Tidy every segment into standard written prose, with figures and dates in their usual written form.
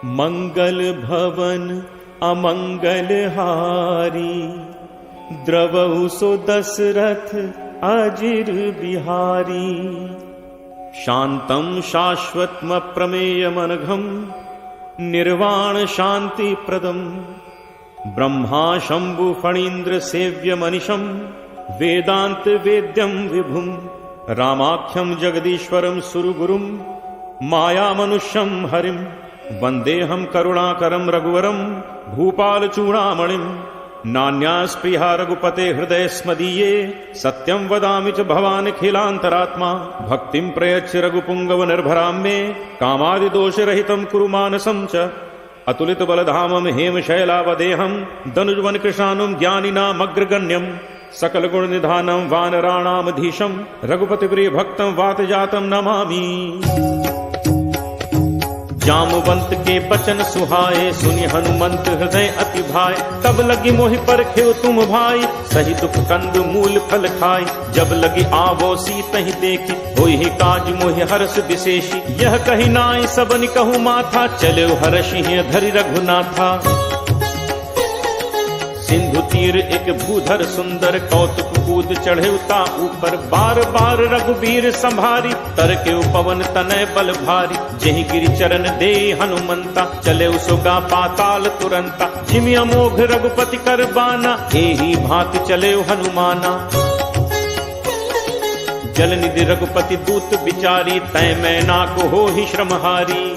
मंगल भवन अमंगल हारी, द्रवहु सो दशरथ अजिर बिहारी। शांतं शाश्वतम प्रमेयमनघम, निर्वाण शांति प्रदम। ब्रह्मा शंभु फणीन्द्र सेव्य मनिशम, वेदांत वेद्यम विभुम। रामाख्यम जगदीश्वरम सुरगुरुम, माया मनुष्यम हरिम। वंदेहम करुणाकरम रघुवरम, भूपाल चूड़ामणिम। नान्यास्पृहा रघुपते हृदय स्मदीये, सत्यं वदामि च भवान् खिलान्तरात्मा। भक्तिं प्रयच्छ रघुपुंगव निर्भरां मे, कामादि दोष रहितं कुरु मानसं च। अतुलित बलधामं हेमशैलावदेहं, दनुजवन कृशानुं ज्ञानिनामग्रगण्यं। सकल गुण निधानं वानराणामधीशं, रघुपति प्रिय भक्तं वातजातं नमामि। जामवंत के बचन सुहाए, सुनि हनुमंत हृदय अति भाए। तब लगी मोहि परखेउ तुम भाई, सही दुख कंद मूल फल खाई। जब लगी आवो सीतहि देखी, होई ही काज मोहि हर्ष विशेषी। यह कही नाई सबनि कहूँ माथा, चले हर्षि धरि रघुनाथा। सिंधु तीर एक भूधर सुंदर, कौतुक कूद चढ़े उता ऊपर। बार बार रघुबीर संभारी, तर के पवन तनय बल भारी। जेहि गिरि चरण दे हनुमंता, चले उसुगा पाताल तुरंता। जिमि अमोघ रघुपति कर बाना, एही भांति चले हनुमाना। जल निधि रघुपति दूत विचारी, तय मैं नाको हो ही श्रमहारी।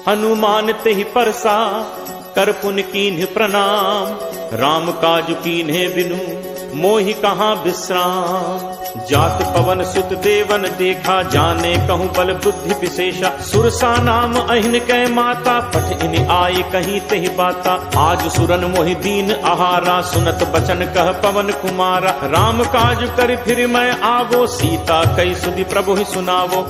हनुमान तेहि परसा, कर पुन कीन्ह प्रणाम। राम काज कीन्हे बिनु, मोहि कहाँ विश्राम। जात पवन सुत देवन देखा, जाने कहूँ बल बुद्धि विशेषा। सुरसा नाम अहिन कै माता, पठ इन आए कहीं तेहि बाता। आज सुरन मोहि दीन आहारा, सुनत बचन कह पवन कुमारा। राम काज कर फिर मैं आवो, सीता कई सुधि प्रभु ही सुनावो।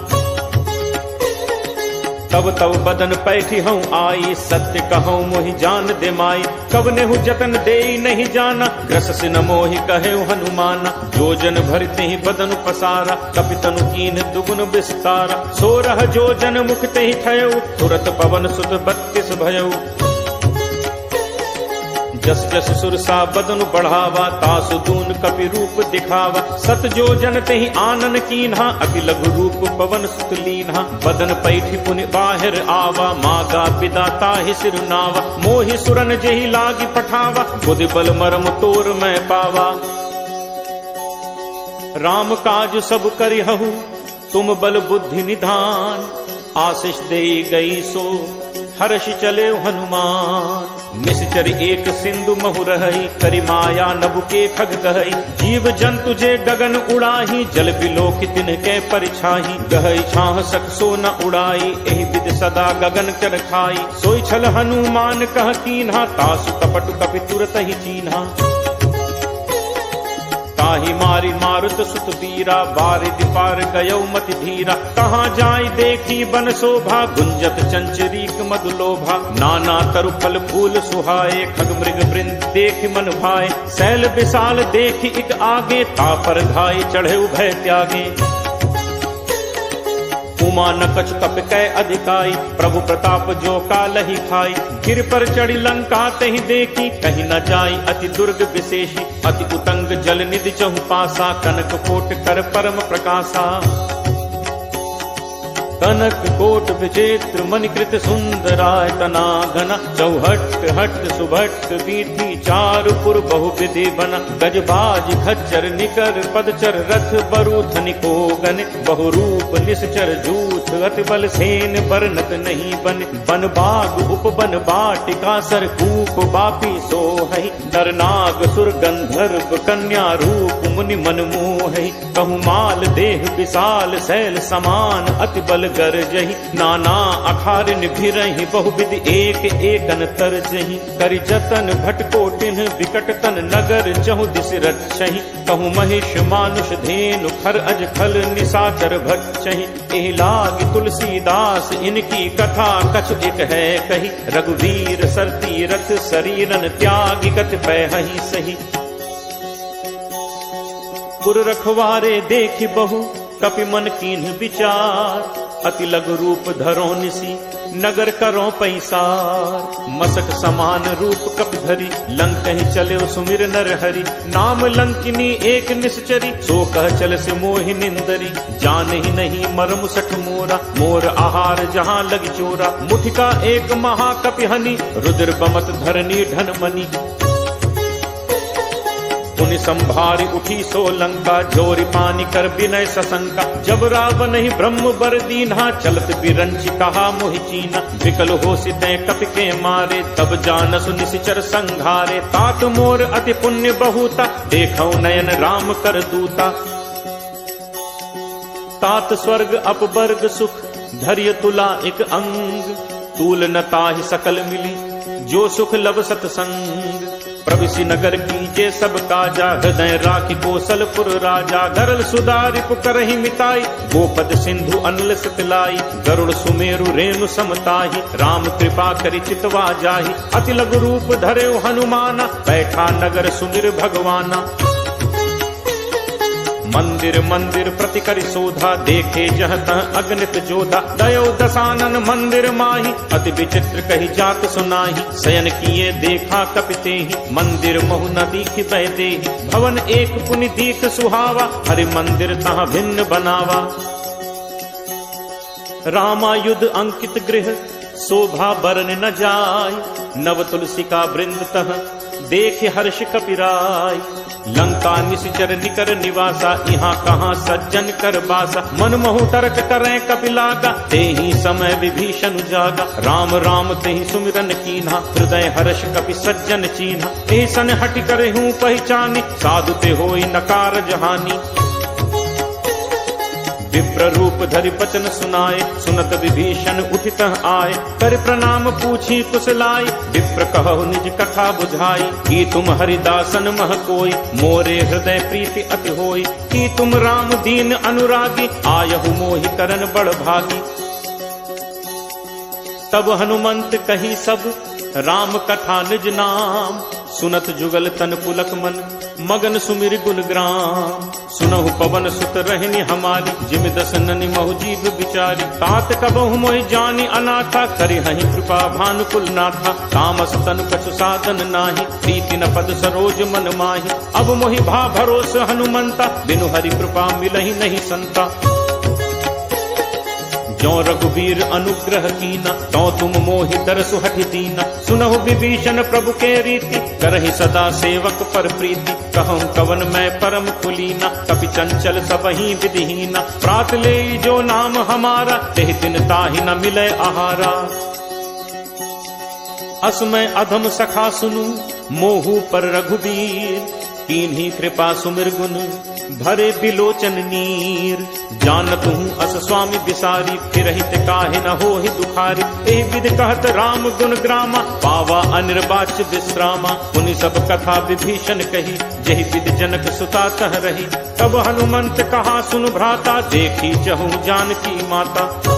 तब तब बदन पैठी हूँ आई, सत्य कहूँ मोहि जान दे माई। कब नेहु जतन दे नहीं जाना, ग्रस सिन मोहि कहे हनुमाना। जोजन भरते ही बदन पसारा, कपितनु कीन दुगुन विस्तारा। 16 जोजन मुख ते ही ठयऊ, तुरत पवन सुत 32 भयऊ। जस जस सुरसा बदन बढ़ावा, तासु दून कपि रूप दिखावा। 7 जोजन तेहि आनन कीन्हा, अति लघु रूप पवन सुत लीन्हा। बदन पैठी पुनि बाहिर आवा, मागा पिता ताहि सिरुनावा। मोहि सुरन जेहि लागी पठावा, बुद्धि बल मरम तोर मैं पावा। राम काज सब करिहु, तुम बल बुद्धि निधान। आशीष दे गई सो, हर्ष चले हनुमान। निश्चर एक सिंधु महु रहई, करि माया नभु के खग कहई। जीव जंतु जे गगन उड़ाही, जल बिलोक तिन के परिछाही। गहई छाह सक सो न उड़ाई, एहि विद सदा गगन कर खाई। सोई छल हनुमान कह कीन्हा, तासु कपट कपि तुरत ही चीन्हा। ताहि मारी मारुत सुत बीरा, बारिधि पार गयौ मति धीरा। कहाँ जाई देखी बन शोभा, गुंजत चंचरीक मधुलोभा। नाना तरु फल फूल सुहाए, खग मृग वृंद देखि मन भाए। शैल विशाल देखि इक आगे, तापर घाय चढ़े उभय त्यागे। उमा न कछ कप कै अधिकाई, प्रभु प्रताप जो कालहि खाई। गिर पर चढ़ी लंका तहि देखी, कहीं न जाई अति दुर्ग विशेषी। अति उतंग जल निधि चहु पासा, कनक कोट कर परम प्रकाशा। कनक कोट विचित्र मणिकृत सुंदरायतना घना। चौहट हट सुभट वीथी, चारुपुर बहुविधि बना। गजबाज खच्चर निकर पदचर, रथ बरूथ निकोगन। बहुरूप निश्चर जूथ, अति बल सेन बरनत नहीं बन। बन बाग उपवन बाटिका, सर कूप बापी सोहई। नर नाग सुर गंधर्व कन्या, रूप मुनि मन मोहई। कहु माल देह विशाल, शैल समान अति बल गरजहि। नाना अखारिन भिरहि, बहुविध एक एकन तरजहि। करि जतन भटकोटिन, विकट तन नगर चहु दिस रक्षहि। कहु महिष मानुष धेनु, खर अज खल निशाचर भक्षहि। एहि लागी तुलसीदास, इनकी कथा कछु एक है कही। रघुवीर सरती रथ, शरीरन त्यागी कत पैहि सही। पुर रखवारे देखि बहु, कपि मन कीन्ह विचार। अति लघु रूप धरो निसी, नगर करो पैसार। मसक समान रूप कपि धरी, लंक ही चले सुमिर नर हरि। नाम लंकिनी एक निश्चरी, सो कह चल से मोहि निंदरी। जान ही नहीं मर्म सठ मोरा, मोर आहार जहाँ लग चोरा। मुठिका एक महाकपि हनि, रुद्र बमत धरनी धन मनी। पुनि संभारी उठी सो लंका, जोरी पानी कर विनय सशंका। जब रावण ही ब्रह्म बर दीन्हा, चलत बिरंची कहा मोहि चीना। विकल हो सिते कपि के मारे, तब जानसु निशिचर संघारे। तात मोर अति पुण्य बहुता, देखौ नयन राम कर दूता। तात स्वर्ग अपवर्ग सुख, धैर्य तुला एक अंग। तूल न ताहि सकल मिली, जो सुख लब सतसंग। प्रविशि नगर कीजे सब काजा, हृदय राखि कौशलपुर राजा। गरल सुधारि पुकरहि मिताई, गोपद सिंधु अनल सतलाई। गरुड़ सुमेरु रेणु समताहि, राम कृपा करि चितवा जाहि। अति लघु रूप धरे हनुमाना, बैठा नगर सुमिर भगवाना। मंदिर मंदिर प्रति करि शोधा, देखे जह तह अगणित जोधा। दयो दसानन मंदिर माही, अति विचित्र कही जात सुनाही। शयन किए देखा कपिते ही, मंदिर महु न दीख बहते ही। भवन एक पुनि दीख सुहावा, हरि मंदिर तहाँ भिन्न बनावा। रामायुध अंकित गृह, शोभा बरन न जाय। नव तुलसी का वृंद तह, देख हर्ष कपिराय। लंका निशिचर निकर निवासा, यहाँ कहाँ सज्जन कर बासा। मन महु तर्क करें कपिलागा, तेहि समय विभीषण जागा। राम राम तेहि सुमिरन कीन्हा, हृदय हर्ष कपि सज्जन चीन्हा। ऐसन हटि कर हूँ पहचानी, साधु ते होई नकार जहानी। विप्र रूप धरि बचन सुनाए, सुनत विभीषण उठित आए। कर प्रणाम पूछी कुशलाई, विप्र कहु निज कथा बुझाई। कि तुम हरिदासन मह कोई, मोरे हृदय प्रीति अति होई। कि तुम राम दीन अनुरागी, आयहु मोहि करन बड़ भागी। तब हनुमंत कही सब, राम कथा निज नाम। सुनत जुगल तन पुलक मन, मगन सुमिर गुण ग्राम। सुनहु पवन सुत रहनी हमारी, जिम दस ननि महु जीव बिचारी। तात कबहु मोहि जानी अनाथा, करि हहि कृपा भानुकुल नाथा। तामस तनु कछु साधन नाही, प्रीति न पद सरोज मन माही। अब मोहि भा भरोस हनुमंता, बिनु हरि कृपा मिलहि नहीं संता। जो रघुवीर अनुग्रह कीना, तो तुम मोहि दरसु हठि दीना। सुनहु विभीषण प्रभु के रीति, करहि सदा सेवक पर प्रीति। कहूँ कवन मैं परम कुलीना, कपि चंचल सबहि विधिहीना। प्रात ले जो नाम हमारा, तेहि दिन ताहि न मिले आहारा। असमय अधम सखा सुनु, मोहु पर रघुवीर। कीन्ही कृपा सुमिर गुण, भरे बिलोचन नीर। जानत हूँ अस स्वामी बिसारी, फिरहित काहे न होहि दुखारी। एहि विधि कहत राम गुण ग्रामा, पावा अनिर्वाच्य विश्रामा। पुनि सब कथा विभीषण कही, जहि विधि जनक सुता तह रही। तब हनुमंत कहा सुन भ्राता, देखी जहु जानकी माता।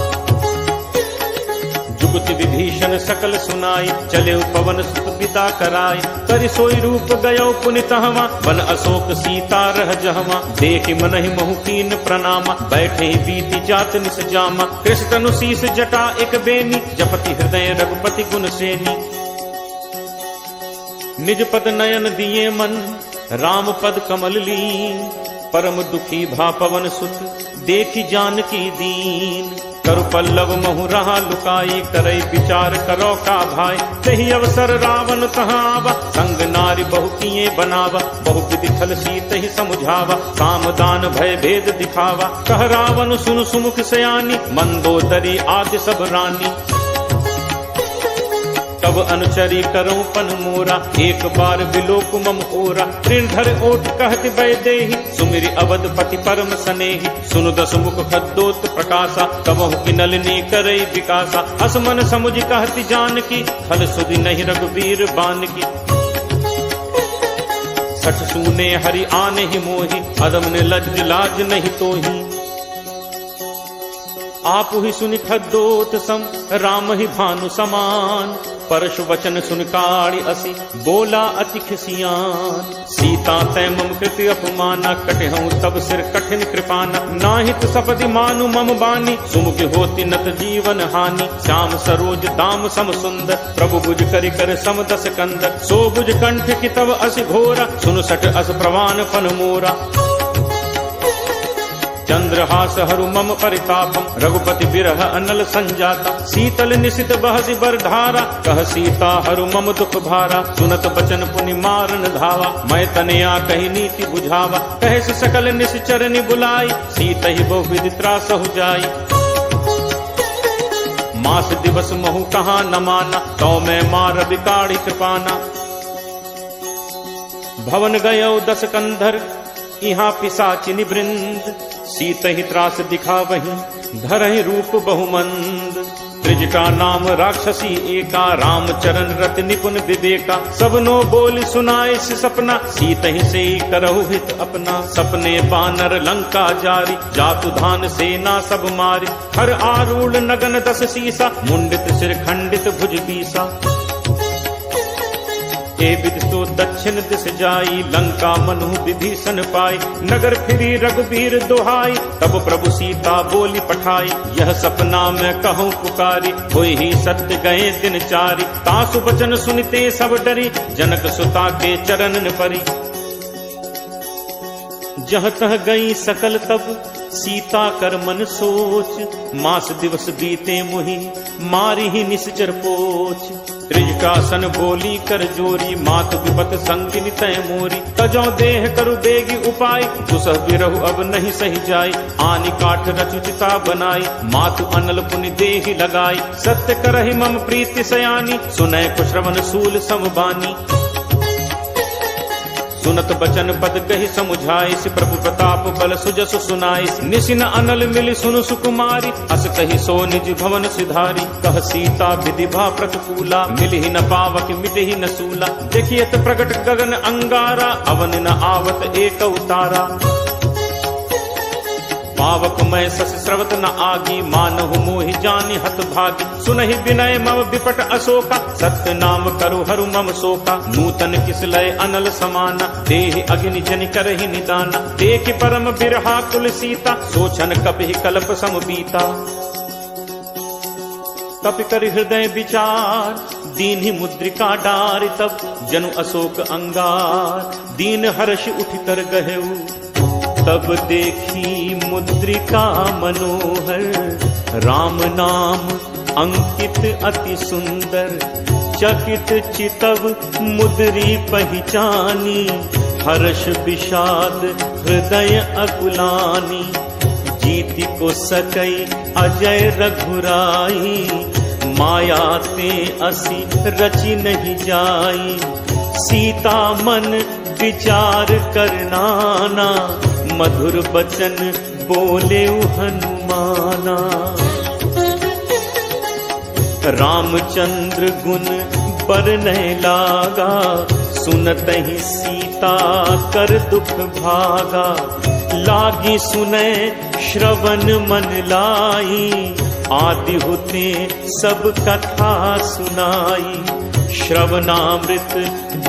जुगति विभीषण सकल सुनाई, चले पवन सुत पिता कराई। करि सोई रूप गयो पुनि तहवा, बन अशोक सीता रह जहवा। देखि मनहि महु कीन प्रणामा, बैठे बीति जात निस जामा। कृष्ण तनु शीस जटा एक बेनी, जपति हृदय रघुपति गुण सेनी। निज पद नयन दिए मन, राम पद कमल लीन। परम दुखी भा पवन सुत, देखि जानकी दीन। करु पल्लव महु रहा लुकाई, करई विचार करो का भाई। तही अवसर रावण तहाँ आवा, संग नारी बहु किए बनावा। बहु विधि छल सीत ही समुझावा, काम दान भय भेद दिखावा। कह रावण सुन सुमुख सयानी, मंदोदरी आदि सब रानी। तब अनुचरी करो पन मोरा, एक बार बिलोक मम ओरा। तृणधर ओट कहति वैदेही, सुमिरि अवधपति परम सनेही। सुनु दस मुख खद्दोत प्रकाशा, कबहु की नलिनी करई विकासा। असमन समुझ कहति जानकी, खल सुधि नहीं रघुवीर बानकी। सठ सूने हरि आने ही मोही, अदम ने लज्ज लाज नहीं तोही। आप ही सुनि खद्दोत सम राम ही भानु समान। परशु वचन सुन काढ़ी असी बोला अति खिसियान। सीता तै मम कृति अपमाना कटहूँ तब सिर कठिन कृपाना। नाहित सपदि मानु मम बानी सुमुख होती नत जीवन हानि। श्याम सरोज दाम सम सुंदर प्रभु बुझ करि कर सम दस कंद। सो बुझ कंठ की तब अस घोरा सुन सठ अस प्रवान फन मोरा। चंद्रहास हरु मम परितापम रघुपति बिरह अनल संजाता। शीतल निशित बहसि बरधारा कह सीता हरु मम दुख भारा। सुनत बचन पुनि मारन धावा मैं तनया कही नीति बुझावा। कहे से सकल निश्चरनि बुलाई सीत ही बहु विधि त्रासहु जाई। मास दिवस महु कहाँ न माना तो मैं मार बिकाढ़ी कृपाना। भवन गयो दस कंधर यहाँ पिशाचिनि वृंद। सीत ही त्रास दिखा वहीं धरहि रूप बहुमंद। त्रिज का नाम राक्षसी एका रामचरण रति निपुण विवेका। सबनो बोल सुनाए से सपना सीत ही से करहु हित अपना। सपने बानर लंका जारी जातु धान सेना सब मारी। हर आरूढ़ नगन दस सीसा मुंडित सिर खंडित भुज बीसा। ए विद सो दक्षिण दिस जाई लंका मनु विभीषण पाई। नगर फिरी रघुबीर दुहाई तब प्रभु सीता बोली पठाई। यह सपना मैं कहूँ पुकारी होई ही सत्य गए दिन चारी। तासु बचन सुनते सब डरी जनक सुता के चरणन परी। जह तह गई सकल तब सीता कर मन सोच। मास दिवस बीते मुहि मारी ही निश्चर पोच। त्रिजटासन बोली कर जोरी मात विपत संगिनी तय मोरी। तजौ देह करु बेगी उपाय दुसह बिरहु अब नहीं सही जाय। आनि काठ रचुचिता बनाई मातु अनल पुनि देहि लगाई। सत्य करहि मम प्रीति सयानी सुनय कुश्रवण सूल समबानी। सुनत बचन पद कहि समुझाइस प्रभु प्रताप बल सुजसु सुनाइस। निशिन अनल मिलि सुनु सुकुमारी अस कहि सो निज भवन सिधारी। कह सीता विधिभा प्रतिकूला मिलहि न पावक मिटहि न सूला। देखियत प्रगट गगन अंगारा अवन न आवत एक उतारा। पावक मैं सस स्रवत न आगी मानहु मोहि जानि हत भागी। सुनहि विनय मम विपट अशोका सत्य नाम करु हरु मम शोका। नूतन किसलय अनल समाना देहि अग्नि जनि करहि निदाना। देखि परम बिरहा कुल सीता सोचन कपि कल्प सम बीता। कपि कर हृदय विचार दीन्हि मुद्रिका डारि तब जनु अशोक अंगार। दीन हर्ष उठ कर गहेउ तब देखी मुद्रिका मनोहर। राम नाम अंकित अति सुंदर चकित चितव मुद्री पहचानी। हर्ष विषाद हृदय अकुलानी जीति को सकई अजय रघुराई। माया ते असी रचि नहीं जाई सीता मन विचार करनाना। मधुर बचन बोले हनुमाना। रामचंद्र गुण बरनय लागा सुनत ही सीता कर दुख भागा। लागी सुनय श्रवण मन लाई आदि होते सब कथा सुनाई। श्रवणामृत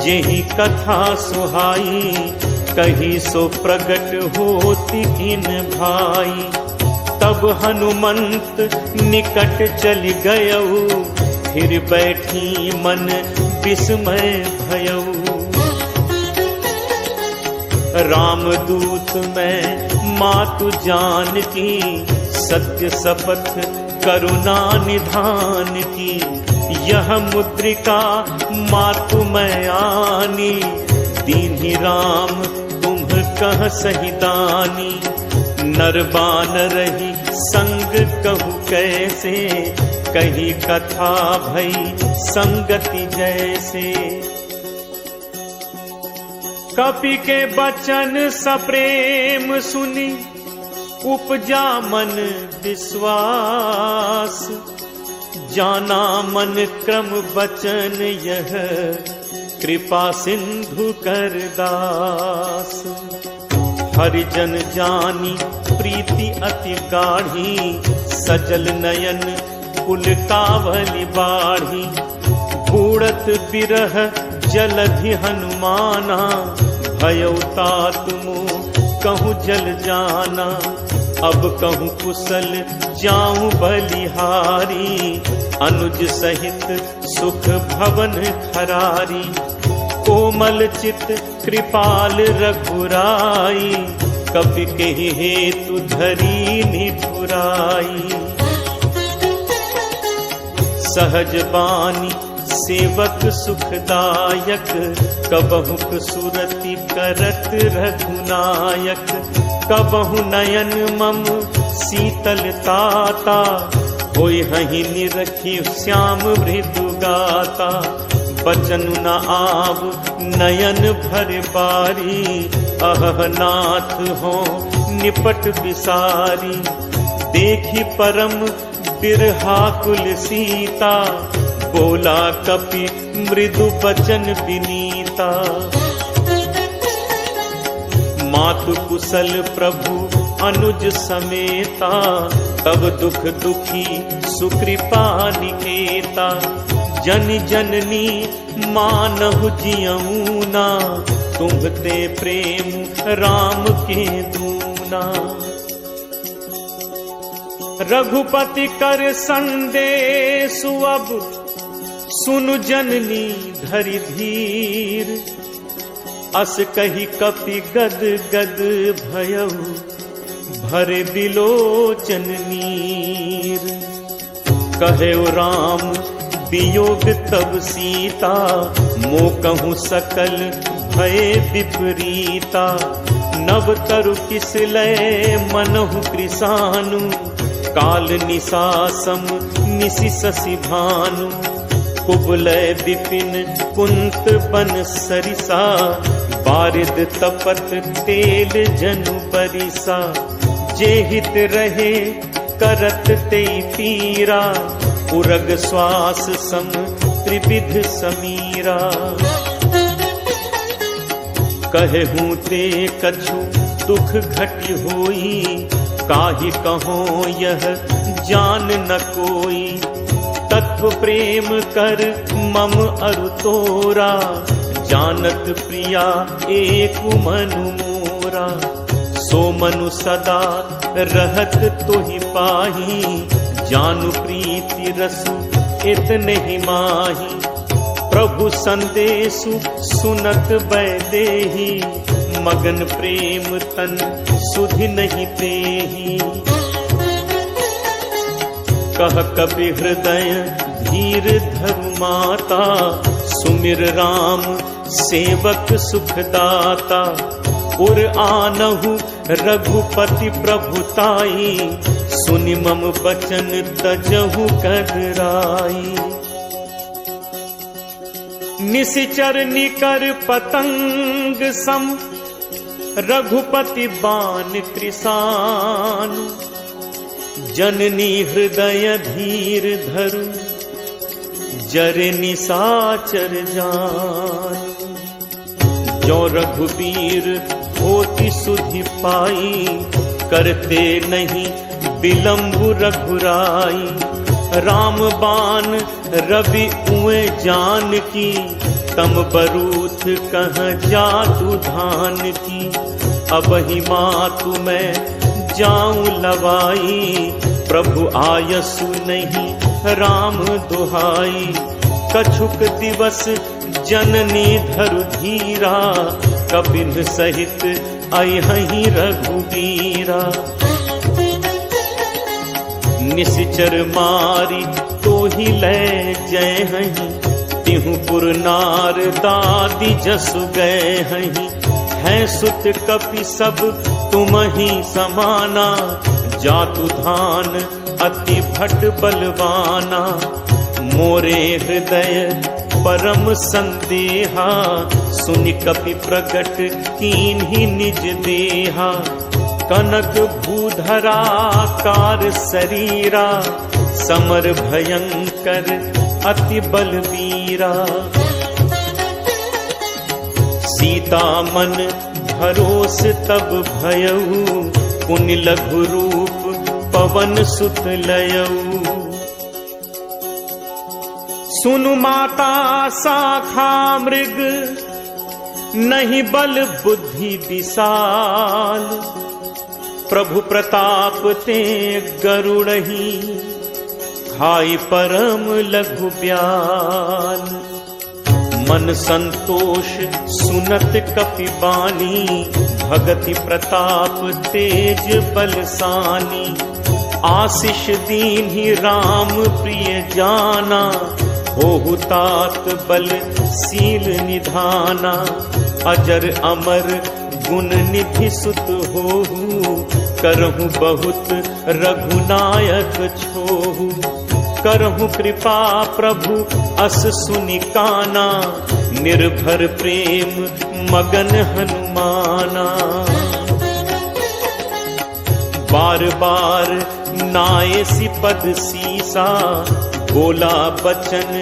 जेहि कथा सुहाई कही सो प्रगट होती इन भाई। तब हनुमंत निकट चली गयऊ फिर बैठी मन विस्मय भयऊ। रामदूत मैं मातु जान की सत्य शपथ करुणा निधान की। यह मुद्रिका मातु मैं आनी दीन्हि राम तुम कह सही दानी। नरबान रही संग कहु कैसे कही कथा भई संगति जैसे। कपि के बचन सप्रेम सुनी उपजा मन विश्वास। जाना मन क्रम बचन यह कृपा सिंधु कर दास। हरिजन जानी प्रीति अति गाढ़ी, सजल नयन पुलकावली बाढ़ी। बूढ़त बिरह जलधि हनुमाना, भयउ तात मुँह कहूँ जल जाना। अब कहूँ कुशल जाऊं बलिहारी, अनुज सहित सुख भवन खरारी। कोमल चित कृपाल रघुराई, कपि कहि हेतु धरी निठुराई। सहज बानी सेवक सुखदायक, कबहुक सुरति करत रघुनायक। कबहु नयन मम शीतल ताता, होय हहि निरखी श्याम मृदु गाता। बचन न आव नयन भर बारी, अह नाथ हो निपट बिसारी। देखी परम बिरहाकुल सीता, बोला कपि मृदु बचन विनीता। मातु कुशल प्रभु अनुज समेता, तब दुख दुखी सुकृपा निकेता। जन जननी मानहु जियऊना, तुम्हते प्रेम राम के दूना। रघुपति कर संदेशु अब, सुनु जननी धरि धीर। अस कही कपि गद गद भयउ, भरे बिलोचन नीर। कहेउ राम वियोग तब सीता, मो कहूँ सकल भय विपरीता। नव तरु किस लय मनहु कृसानु, काल निसासम निसि शशि भानु। कुबलय विपिन कुंत बन सरिसा, बारिद तपत तेल जनु बरिसा। जे हित रहे करत ते पीरा, उरग श्वास सम त्रिविध समीरा। कहूँ ते कछु दुख घट होई, काहि कहो यह जान न कोई। तत्व प्रेम कर मम अरु तोरा, जानत प्रिया एक मनु मोरा। सो मनु सदा रहत तोहि पाही, जानु प्रीति रसु इतने ही माही। प्रभु संदेशु सुनत बैदेही, मगन प्रेम तन सुधि नहीं तेही। कह कपि हृदय धीर धरु माता, सुमिर राम सेवक सुखदाता। उर आनहु रघुपति प्रभुताई, सुनि मम बचन तजहु कदराई। निशिचर निकर पतंग सम, रघुपति बान कृसान। जननी हृदय धीर धरु, जरे निसाचर जान। जो रघुबीर होति सुधि पाई, करते नहीं विलंबु रघुराई। राम बान रवि उए जान की, तम बरूथ कह जातु धान की। अब ही मातु मैं जाऊं लवाई, प्रभु आयसु नहीं राम दुहाई। कछुक दिवस जननी धरु धीरा, कपिन सहित अयहि रघुबीरा। निशिचर मारी तो ही ले जय हहीं, तिहु पुर नार दादी जसु गए हहीं। है सुत कपि सब तुम ही समाना, जातु धान अति भट बलवाना। मोरे हृदय परम संदेहा, सुनि कपि प्रगट कीन्ही निज देहा। कनक भूधरा कार शरीरा, समर भयंकर अति बलवीरा। सीता मन भरोस तब भयऊ, पुनि लघु रूप पवन सुत लयऊ। सुनु माता शाखा मृग, नहीं बल बुद्धि विशाल, प्रभु प्रताप ते गरुड़ही, खाई परम लघु ब्याल। मन संतोष सुनत कपि बानी, भगति प्रताप तेज बलसानी। आशीष दीन्हि राम प्रिय जाना, होहु तात बल सील निधाना। अजर अमर गुण निधि सुत होहु, करहु बहुत रघुनायक छोहु। करहु कृपा प्रभु अस सुनि काना, निर्भर प्रेम मगन हनुमाना। बार बार नायसी पद सीसा, बोला बचन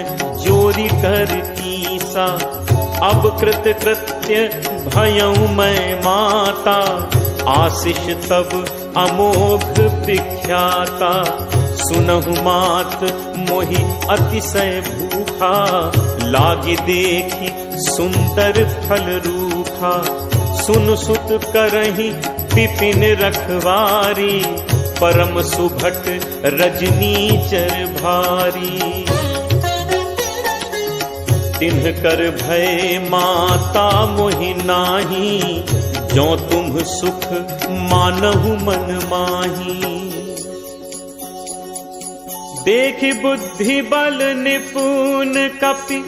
जोरी कर कीसा। अब कृत कृत्य भयऊ मैं माता, आशीष तब अमोघ विख्याता। सुनहु मात मोहि अतिशय भूखा, लागी देखी सुंदर फल रूखा। सुन सुत करहि विपिन रखवारी, परम सुभट रजनीचर भारी। तिन्ह कर भय माता मोहि नाही, जो तुम सुख मानहु मन माही। देखि बुद्धि बल निपुण कपि,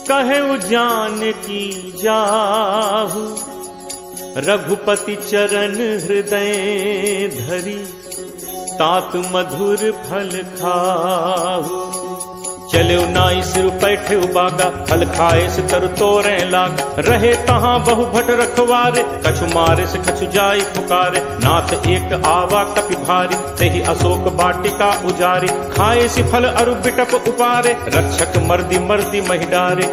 कहु जानकी जाहु। रघुपति चरण हृदय धरी, तात मधुर फल खाहु। चलो नाई सिर पैठे बागा, फल खाए से तरु तोरे लाग। रहे तहाँ बहु भट रखवारे, कछु मारे से कछु जाई पुकारे। नाथ एक आवा कपि भारी, तेहि अशोक वाटिका उजारी। खाए सी फल अरु बिटप उपारे, रक्षक मर्दी मर्दी महि डारे।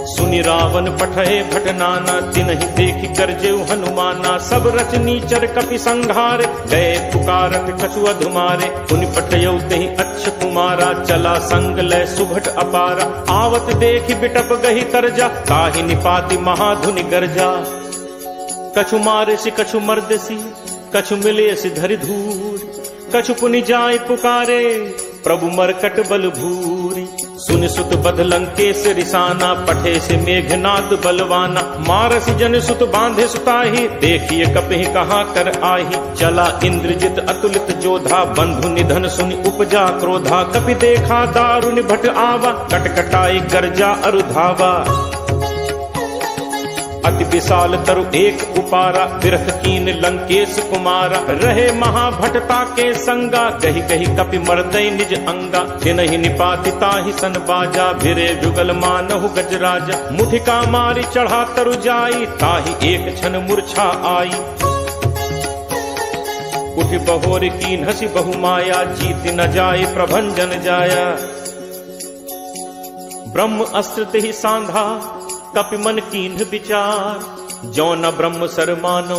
सुनि रावण पठए भट नाना, तिनहि देखि गरजेउ हनुमाना। सब रचनीचर कपि संघारे, गए पुकारत कछु अधुमारे। पुनि पठयउ तेहि अच्छ कुमारा, चला संग लय सुभट अपारा। आवत देखि बिटप गहि तरजा, ताहि निपाति महाधुनि गर्जा। कछु मारे सि कछु मर्दसी, कछु मिले सि धरि धूर। कछु पुनि जाय पुकारे, प्रभु मरकट बल भूरी। सुन सुत बध लंकेश रिसाना, पठे से मेघनाद बलवाना। मारस जन सुत बांधे सुताही, देखिए कपहि कहाँ कर आही। चला इंद्रजित अतुलित जोधा, बंधु निधन सुनि उपजा क्रोधा। कपि देखा दारुनि भट आवा, कटकटाई गर्जा अरु धावा। अति विशाल तरु एक उपारा, बिरथ कीन लंकेश कुमारा। रहे महाभटता के संगा, कही कही कपि मर्दय निज अंगा। तिनहि निपाति ताहि सन बाजा, भिरे जुगल मानहु गजराजा। मुठिका मारी चढ़ा तरु जाई, ताहि एक क्षण मूर्छा आई। उठि बहोर कीन हसी बहु माया, जीत न जाय प्रभंजन जाया। ब्रह्म अस्त्र तेहि सांधा, कपि मन कीन्ह विचार। जो न ब्रह्म सर मानो,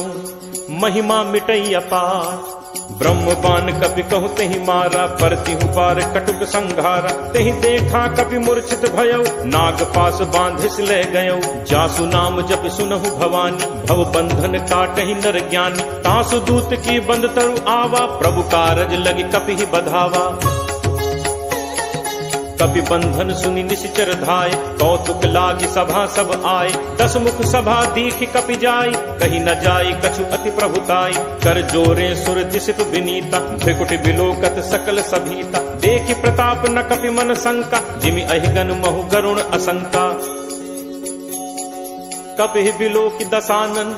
महिमा मिटई अपार। ब्रह्म बान कपि कहु तेहि मारा, परतिहु पार कटुक संघारा। तेहि देखा कपि मूर्छित भयउ, नाग पास बांधिस ले गयउ। जासु नाम जपि सुनहु भवानी, भव बंधन काटहि नर ज्ञानी। तासु दूत की बंद तरु आवा, प्रभु कारज लगी कपि ही बधावा। कपि बंधन सुनि निश्चर धाय, कौतुक लागी सभा सब आए। दस मुख सभा दीखि कपि जाई, कही न जाई कछु अति प्रभुताई। कर जोरे सुर दिसित विनीता, भृकुटि बिलोकत सकल सभीता। देखि प्रताप न कपि मन शंका, जिमि अहिगन महु गरुण असंका। कपि बिलोकि दसानन,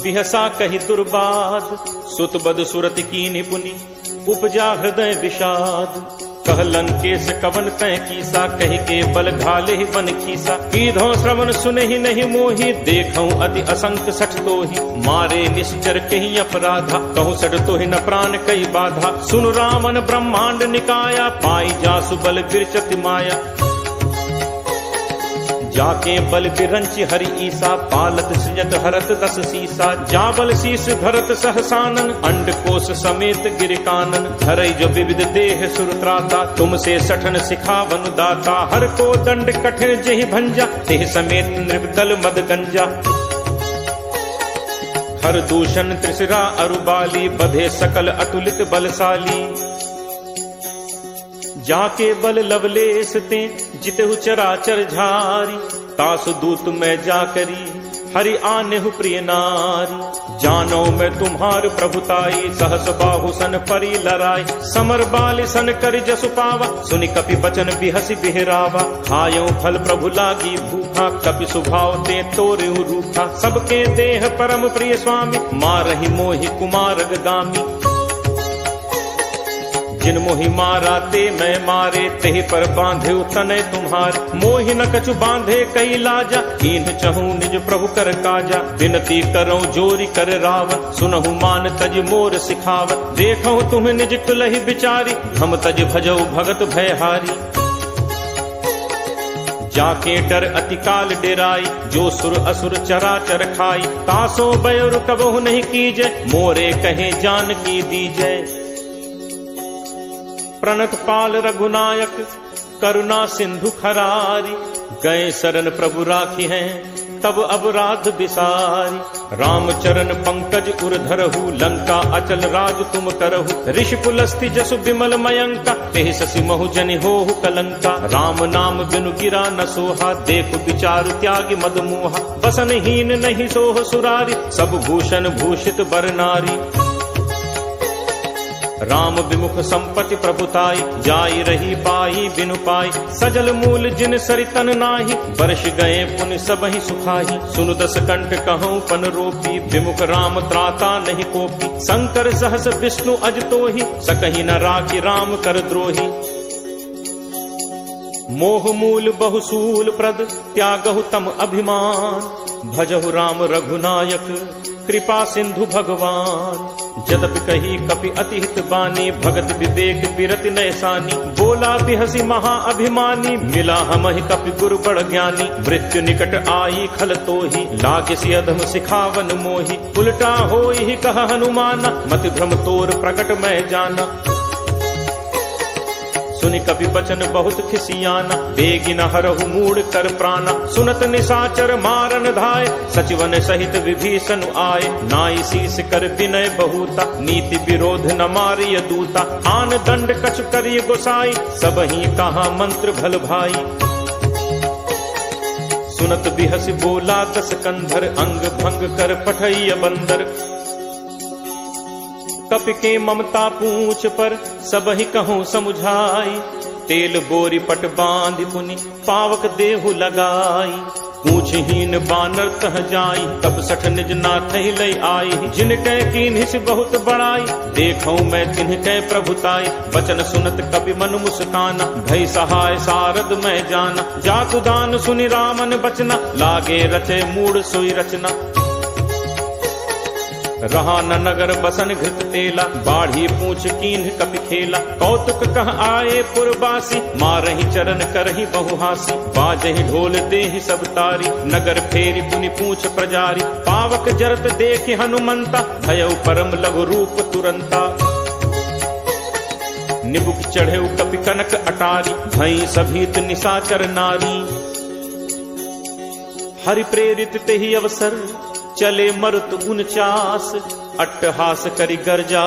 बिहसा कहि दुर्बाद। सुत बद सुरति कीन्हि पुनि, उपजा हृदय विषाद। कह लंकेश कवन तै कीसा, कहि के बल घाले ही बन खीसा। कीधो श्रवण सुने ही नहीं मोही, देखऊं अति असंख्य सठ तोहि। मारे निश्चर कहि अपराधा, कहूँ सठ तोहि न प्राण कई बाधा। सुन रामन ब्रह्मांड निकाया, पाई जासु बल बिरचति माया। जाके बल बिरंच हरि ईसा, पालत सृजत हरत दस सीसा। जाबल शीस धरत सहसानन, अंड कोश समेत गिर कानन। धरई जो विविध देह सुरत्राता, तुमसे सठन सिखावन दाता। हर को दंड कठिन जहि भंजा, देह समेत नृपदल मद गंजा। हर दूषण त्रिशिरा अरुबाली, बधे सकल अतुलित बलशाली। जाके बल लवलेश ते, जितहु चराचर झारी। तासु दूत मैं जाकरी, हरि आनेहु प्रिय नारी। जानो मैं तुम्हार प्रभुताई, सहस बाहु सन परी लराई। समर बाल सन कर जसु पावा, सुनि कपि बचन बिहसि बिहरावा। खायो फल प्रभु लागी भूखा, कपि सुभाव ते तोरेउ रूखा। सबके देह परम प्रिय स्वामी, मारहि मोहि कुमारग गामी। जिन मोहि मारा ते मैं मारे, तेहि पर बांधे तनय तुम्हारे। मोहि न कछु बांधे कई लाजा, कीन्ह चहु निज प्रभु कर काजा। विनती करऊं जोरी कर रावत, सुनहु मान तज मोर सिखावत। देखऊं तुम निज कुलहि बिचारी, हम तज भजऊ भगत भयहारी। जाके डर अति काल डेराई, जो सुर असुर चराचर खाई। तासो बयरु कबहु नहीं कीजय, मोरे कहे जान की दीजय। प्रणत पाल रघुनायक, करुणा सिंधु खरारी। गए शरण प्रभु राखी हैं, तब अपराध बिसारी। रामचरण पंकज उर धरहु, लंका अचल राज तुम करहु। ऋषि पुलस्ति जसु विमल मयंका, तेहि शशि महु जनि होहु कलंका। राम नाम बिनु गिरा न सोहा, देखु विचारु त्यागी मद मोहा। बसनहीन नहीं सोह सुरारी, सब भूषण भूषित बर नारी। राम विमुख संपत्ति प्रभुताई, जाई रही पाई बिनु पाई। सजल मूल जिन सरितन नाही, वर्ष गए पुनि सबहि सुखाही। सुनु दस कंठ कहूँ पन रोपी, विमुख राम त्राता नहीं कोपी। शंकर सहस विष्णु अज तोहि, सकहि न राखी राम कर द्रोही। मोह मूल बहुसूल प्रद, त्यागहु तम अभिमान। भजहु राम रघुनायक, कृपा सिंधु भगवान। जदपि कही कपि अतिहित बानी, भगत विवेक बिरति नयसानी। बोला बिहसी महा अभिमानी, मिला हमहि कपि गुरु बड़ ज्ञानी। मृत्यु निकट आई खल तोहि, लागे सि अधम सिखावन मोहि। उल्टा होई ही कह हनुमाना, मति भ्रम तोर प्रकट मैं जाना। सुनि कपि बचन बहुत खिसियाना, बेगी न हरहु मूढ़ कर प्राणा। सुनत निशाचर मारन धाय, सचिवन सहित विभीषण आए। नाई शीस कर विनय बहुता, नीति विरोध न मारिय दूता। आन दंड कछु करिय गोसाई, सबहि कहा मंत्र भल भाई। सुनत बिहस बोला दस कंधर, अंग भंग कर पठैय बंदर। कपि के ममता पूछ पर, सबहि कहूँ समुझाई। तेल बोरी पट बांधि पुनि, पावक देहु लगाई। पूछहीन बानर तह जाई, तब सठ निज नाथ लई आई। जिनकै कीन्हिस बहुत बड़ाई, देखऊं मैं तिनकै प्रभुताई। वचन सुनत कपि मन मुस्काना, भई सहाय सारद मैं जाना। जातु दान सुनि रामन बचना, लागे रचे मूढ़ सोई रचना। रहा न नगर बसन घृत तेला, बाढ़ी पूछ कीन्ह कपि खेला। कौतुक कह आए पुरबासी, मारहि चरण करहि बहुहासी। बाजहि ढोल देहि सब तारी, नगर फेरी पुनि पूछ प्रजारी। पावक जरत देखि हनुमंता, भयउ परम लघु रूप तुरंता। निबुक चढ़ेउ कपि कनक अटारी, भई सभीत निशाचर नारी। हरि प्रेरित तेहि अवसर, चले मरुत 49। अट्टहास करि गर्जा,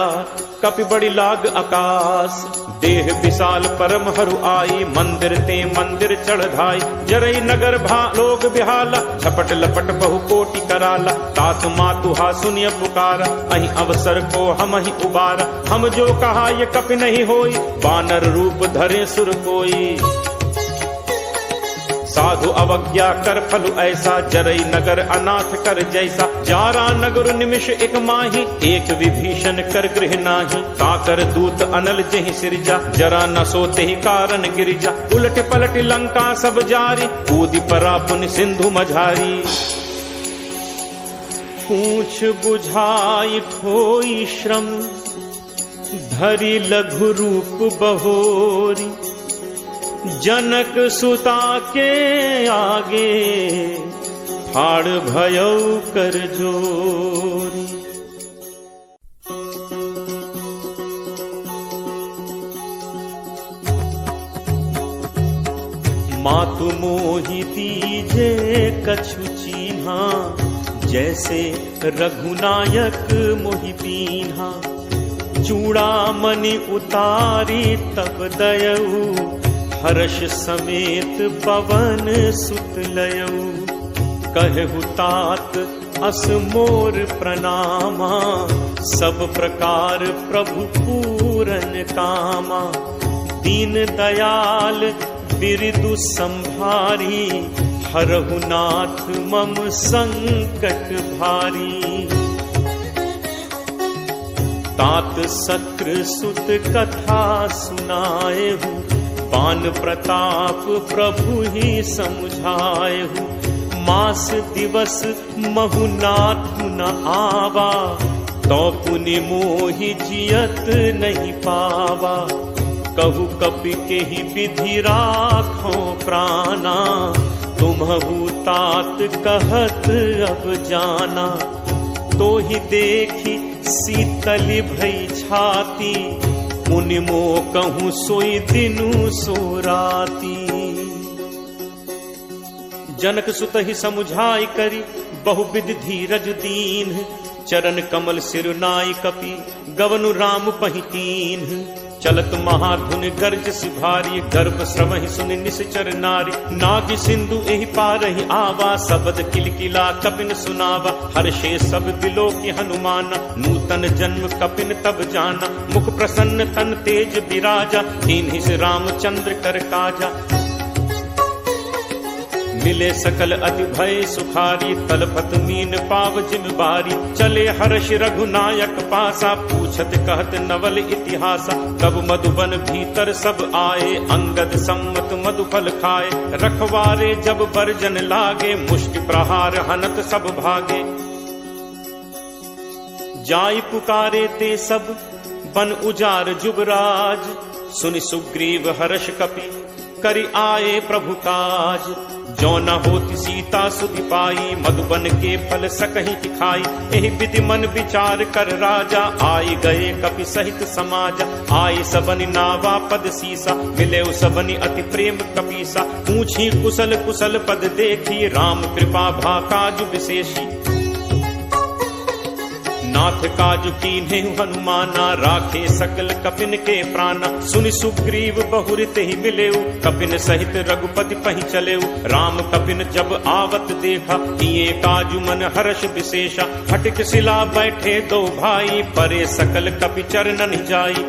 कपि बड़ी लाग आकाश। देह विशाल परम हरु आई, मंदिर ते मंदिर चढ़ धाई। जरई नगर लोग बिहाला, झपट लपट बहु कोटि कराला। तात मातुहा सुनिय पुकारा, अहि अवसर को हम ही उबारा। हम जो कहा ये कपि नहीं होई, बानर रूप धरे सुर कोई। साधु अवज्ञा कर फल ऐसा, जरई नगर अनाथ कर जैसा। जारा नगर निमिष एक माही, एक विभीषण कर गृह नाही। ताकर दूत अनल जहि सिरजा, जरा न सोते ही कारण गिरिजा। उलट पलट लंका सब जारी, कूदि परा पुनि सिंधु मझारी। पूछ बुझाई खोई श्रम, धरि लघु रूप बहोरी। जनक सुता के आगे ठाड़ भयौ कर जोरी। मातु मोहि दीजे कछु चीन्हा, जैसे रघुनायक मोहि पीन्हा। चूड़ामणि उतारी तब दयऊ, हर्ष समेत पवन सुत लयऊ। कहु तात अस मोर प्रणामा, सब प्रकार प्रभु पूरन कामा। दीन दयाल बिरदु संभारी, हरहु नाथ मम संकट भारी। तात सक्र सुत कथा सुनाएहु, पान प्रताप प्रभु ही समुझाएहु। मास दिवस महु नाथ न आवा, तो पुनि मोहि जियत नहीं पावा। कहु कपि के ही विधि राखो प्राणा, तुम्हु तात कहत अब जाना। तो ही देखी शीतल भई छाती, मुनि मो कहूँ सोई दिनु सो राती। जनक सुत ही समुझाई करी, बहुविध धीरज दीन। चरण कमल सिर नाई कपि, गवनु राम पहितीन। चलत महाधुन गर्ज सिभारी, गर्भ श्रवहि सुनि निश्चर नारी। नाग सिंधु एहि पारहि आवा, शब्द किलकिला कपिन सुनावा। हर्षे सब बिलोकि हनुमाना, नूतन जन्म कपिन तब जाना। मुख प्रसन्न तन तेज विराजा, दीनहि से रामचंद्र कर काजा। मिले सकल अति भय सुखारी, तलपत मीन पाव जिम बारी। चले हर्ष रघुनायक पासा, पूछत कहत नवल इतिहासा। तब मधुबन भीतर सब आए, अंगद सम्मत मधुफल खाए। रखवारे जब बरजन लागे, मुष्टि प्रहार हनत सब भागे। जाई पुकारे ते सब बन उजार जुबराज, सुनि सुग्रीव हर्ष कपि करि आए प्रभु काज। जो न होती सीता सुधि पाई, मधुबन के फल सकहि खाई। एहि विधि मन विचार कर राजा, आई गए कपि सहित समाजा। आई सबनि नावा पद सीसा, मिले सबनि अति प्रेम कपीसा। पूछी कुशल कुशल पद देखी, राम कृपा भा काज विशेषी। नाथ काज कीन्हे हनुमाना, राखे सकल कपिन के प्राणा। सुनि सुग्रीव बहुरित ही मिलेऊ, कपिन सहित रघुपति पहि चलेऊ। राम कपिन जब आवत देखा, किए काजु मन हर्ष विशेषा। फटिक शिला बैठे दो भाई, परे सकल कपि चरणन जाई।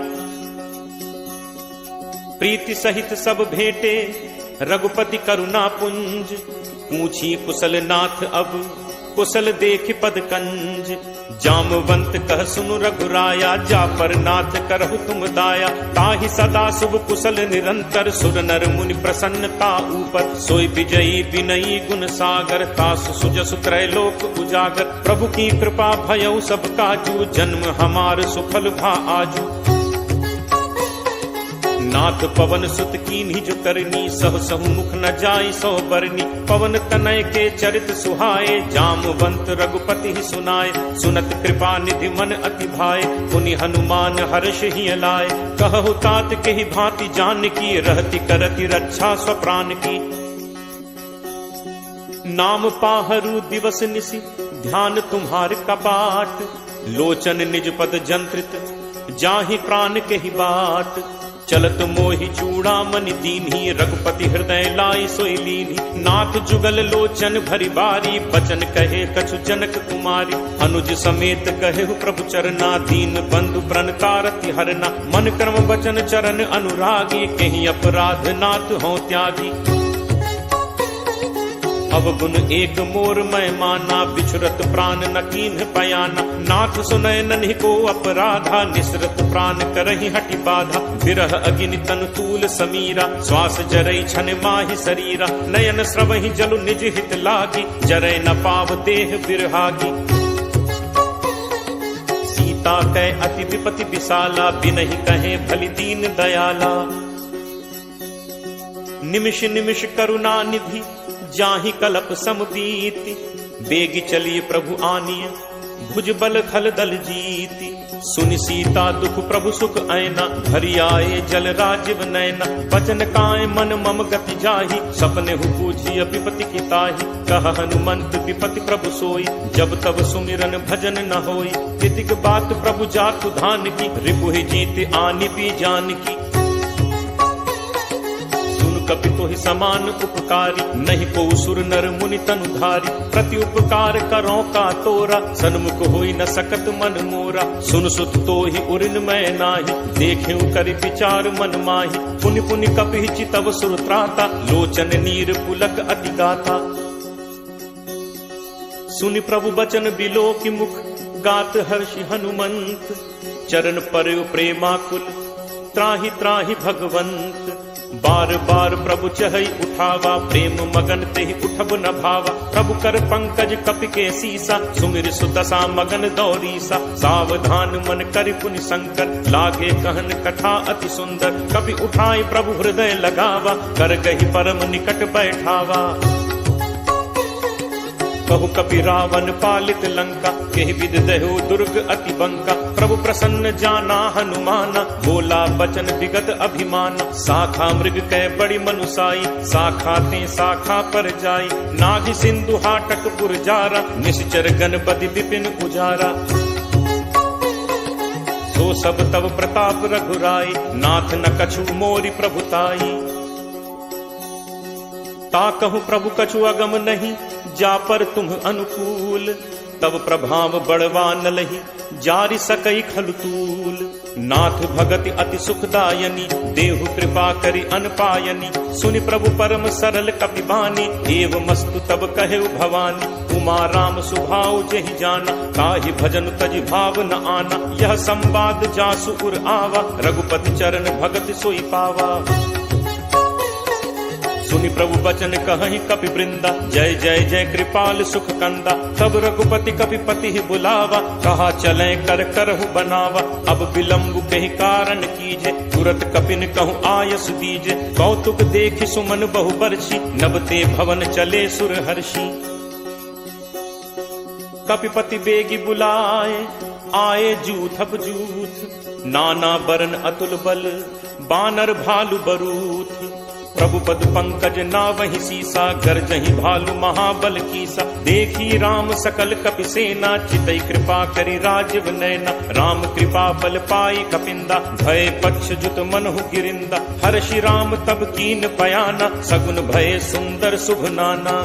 प्रीति सहित सब भेंटे, रघुपति करुणा पुंज। पूछी कुशल नाथ अब, कुशल देख पद कंज। जामवंत कह सुनु रघुराया, जा पर नाथ करहु तुम दाया। ताहि सदा शुभ कुशल निरंतर, सुर नर मुनि प्रसन्नता ऊपर। सोई विजयी विनयी गुण सागर, तासु सुजसु त्रैलोक उजागर। प्रभु की कृपा भयउ सब काजू, जन्म हमार सुफल भा आजू। नाथ पवन सुत कीन्ही जो करनी, सह सहु मुख न जाई सो बरनी। पवन तनय के चरित सुहाए, जामवंत रघुपति ही सुनाए। सुनत कृपा निधि मन अति भाए, पुनि हनुमान हर्ष ही लाए। कहु तात के ही भांति जान की, रहति करति रक्षा स्वप्राण की। नाम पाहरु दिवस निशि, ध्यान तुम्हार कपाट। लोचन निज पद जंत्रित, जाहि प्राण के ही बाट। चलत मोहि चूड़ामणि दीन्ही, रघुपति हृदय लाई सोई लीन्ही। नाथ जुगल लोचन भरी बारी, बचन कहे कछु जनक कुमारी। अनुज समेत कहेहु प्रभु चरना, दीन बंधु प्रण तारति हरना। मन कर्म वचन चरण अनुरागी, कहीं अपराध नाथ हो त्यागी। अब गुण एक मोर मैं माना, बिछुरत प्राण न कीन्ह पयाना। नाथ सुनय नन्हि को अपराधा, निसरत प्राण करहि हटि बाधा। विरह अगिनि तन तूल समीरा, श्वास जरई छन माहि शरीरा। नयन स्रवहि जलु निज हित लागी, जरै न पाव देह बिरहागी। सीता कै अति विपति विशाला, बिनहि कहे भलि दीन दयाला। निमिष निमिष करुणा निधि जाहि कलप सम बीति, बेगी चलिए प्रभु आनिय भुज बल खल दल जीति। सुनि सीता दुख प्रभु सुख ऐना, हरि आए जल राजीव नैना। बचन काय मन मम गति जाहि, सपने हु पूजिय विपति की ताहि। कह हनुमंत विपति प्रभु सोई, जब तब सुमिरन भजन न होई। तितिक बात प्रभु जातु धान की, रिपुहि जीत आनि पी जान की। कपि तोहि समान उपकारी, नहीं को सुर नर मुनि तनुधारी। प्रति उपकार करो का तोरा, सन्मुख होई न सकत मन मोरा। सुन सुत तोहि उरिन मैं नाही, देखेउ करि विचार मन माही। पुनि पुनि कपि चितव सुर त्राता, लोचन नीर पुलक अति गाथा। सुनि प्रभु बचन बिलो की मुख, गात हर्षि हनुमंत। चरण पर प्रेमाकुल, त्राहि त्राहि भगवंत। बार बार प्रभु चहई उठावा, प्रेम मगन तेहि उठब न भावा। प्रभु कर पंकज कपि के सीसा, सुमिर सुदशा मगन दौरीसा। सावधान मन करि पुनि शंकर, लागे कहन कथा अति सुंदर। कपि उठाई प्रभु हृदय लगावा, कर गही परम निकट बैठावा। कहु कपि रावण पालित लंका, केहि विध दहु दुर्ग अति बंका। प्रभु प्रसन्न जाना हनुमाना, बोला बचन विगत अभिमाना। शाखा मृग कै बड़ी मनुसाई, शाखा ते शाखा पर जाई। नाभि सिंधु हाटक पुरजारा, निश्चर गणपति विपिन उजारा। सो सब तब प्रताप रघुराई, नाथ न कछु मोरि प्रभुताई। ताकहु प्रभु कछु अगम नहीं, जा पर तुम अनुकूल। तब प्रभाव बड़वा न लही, जारि सकई खलतूल। नाथ भगति अति सुखदायनी, देहु कृपा करि अनपायनी। सुनि प्रभु परम सरल कपि बानी, एव मस्तु तब कहेउ भवानी। उमा राम सुभाव जेहि जाना, काहि भजन तज भाव न आना। यह संवाद जासु उर आवा, रघुपति चरण भगति सोई पावा। सुनि प्रभु बचन कहहि कपि वृंदा, जय जय जय कृपाल सुख कंदा। तब रघुपति कपि पति ही बुलावा, कहा चले कर करहु बनावा। अब विलंब कहि कारण कीजे, तुरत कपिन कहूँ आयस दीजे। कौतुक देखि सुमन बहु बरसी, नबते भवन चले सुर हर्षि। कपिपति बेगी बुलाए, आए जूथप जूथ। नाना बरन अतुल बल, बानर भालु बरूथ। प्रभु पद पंकज नावहि सीसा, गर्जहि भालु महाबल कीसा। देखी राम सकल कपि सेना, चितई कृपा करि राजीव नैना। राम कृपा बल पाई कपिंदा, भय पक्ष जुत मनहु गिरिंदा। हर्षि राम तब कीन पयाना, सगुन भय सुंदर शुभ नाना।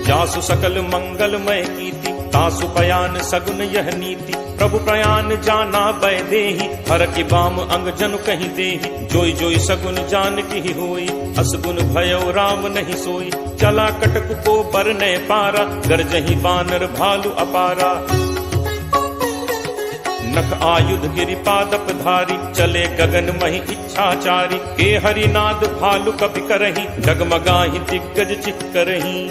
जासु सकल मंगलमय कीति, तासु पयान सगुन यह नीति। प्रभु प्रयान जाना बै देहि, हर की बाम अंग जनु कहीं देहि। जोई जोई सगुन जान की होई, असगुन भयो राम नहीं सोई। चला कटक को बरने पारा, गरजहि बानर भालु अपारा। नख आयुध गिरि पादप धारी, चले गगन महि इच्छाचारी। के हरिनाद भालु कपि करहि, डगमगाहि दिग्गज चिक्करहि।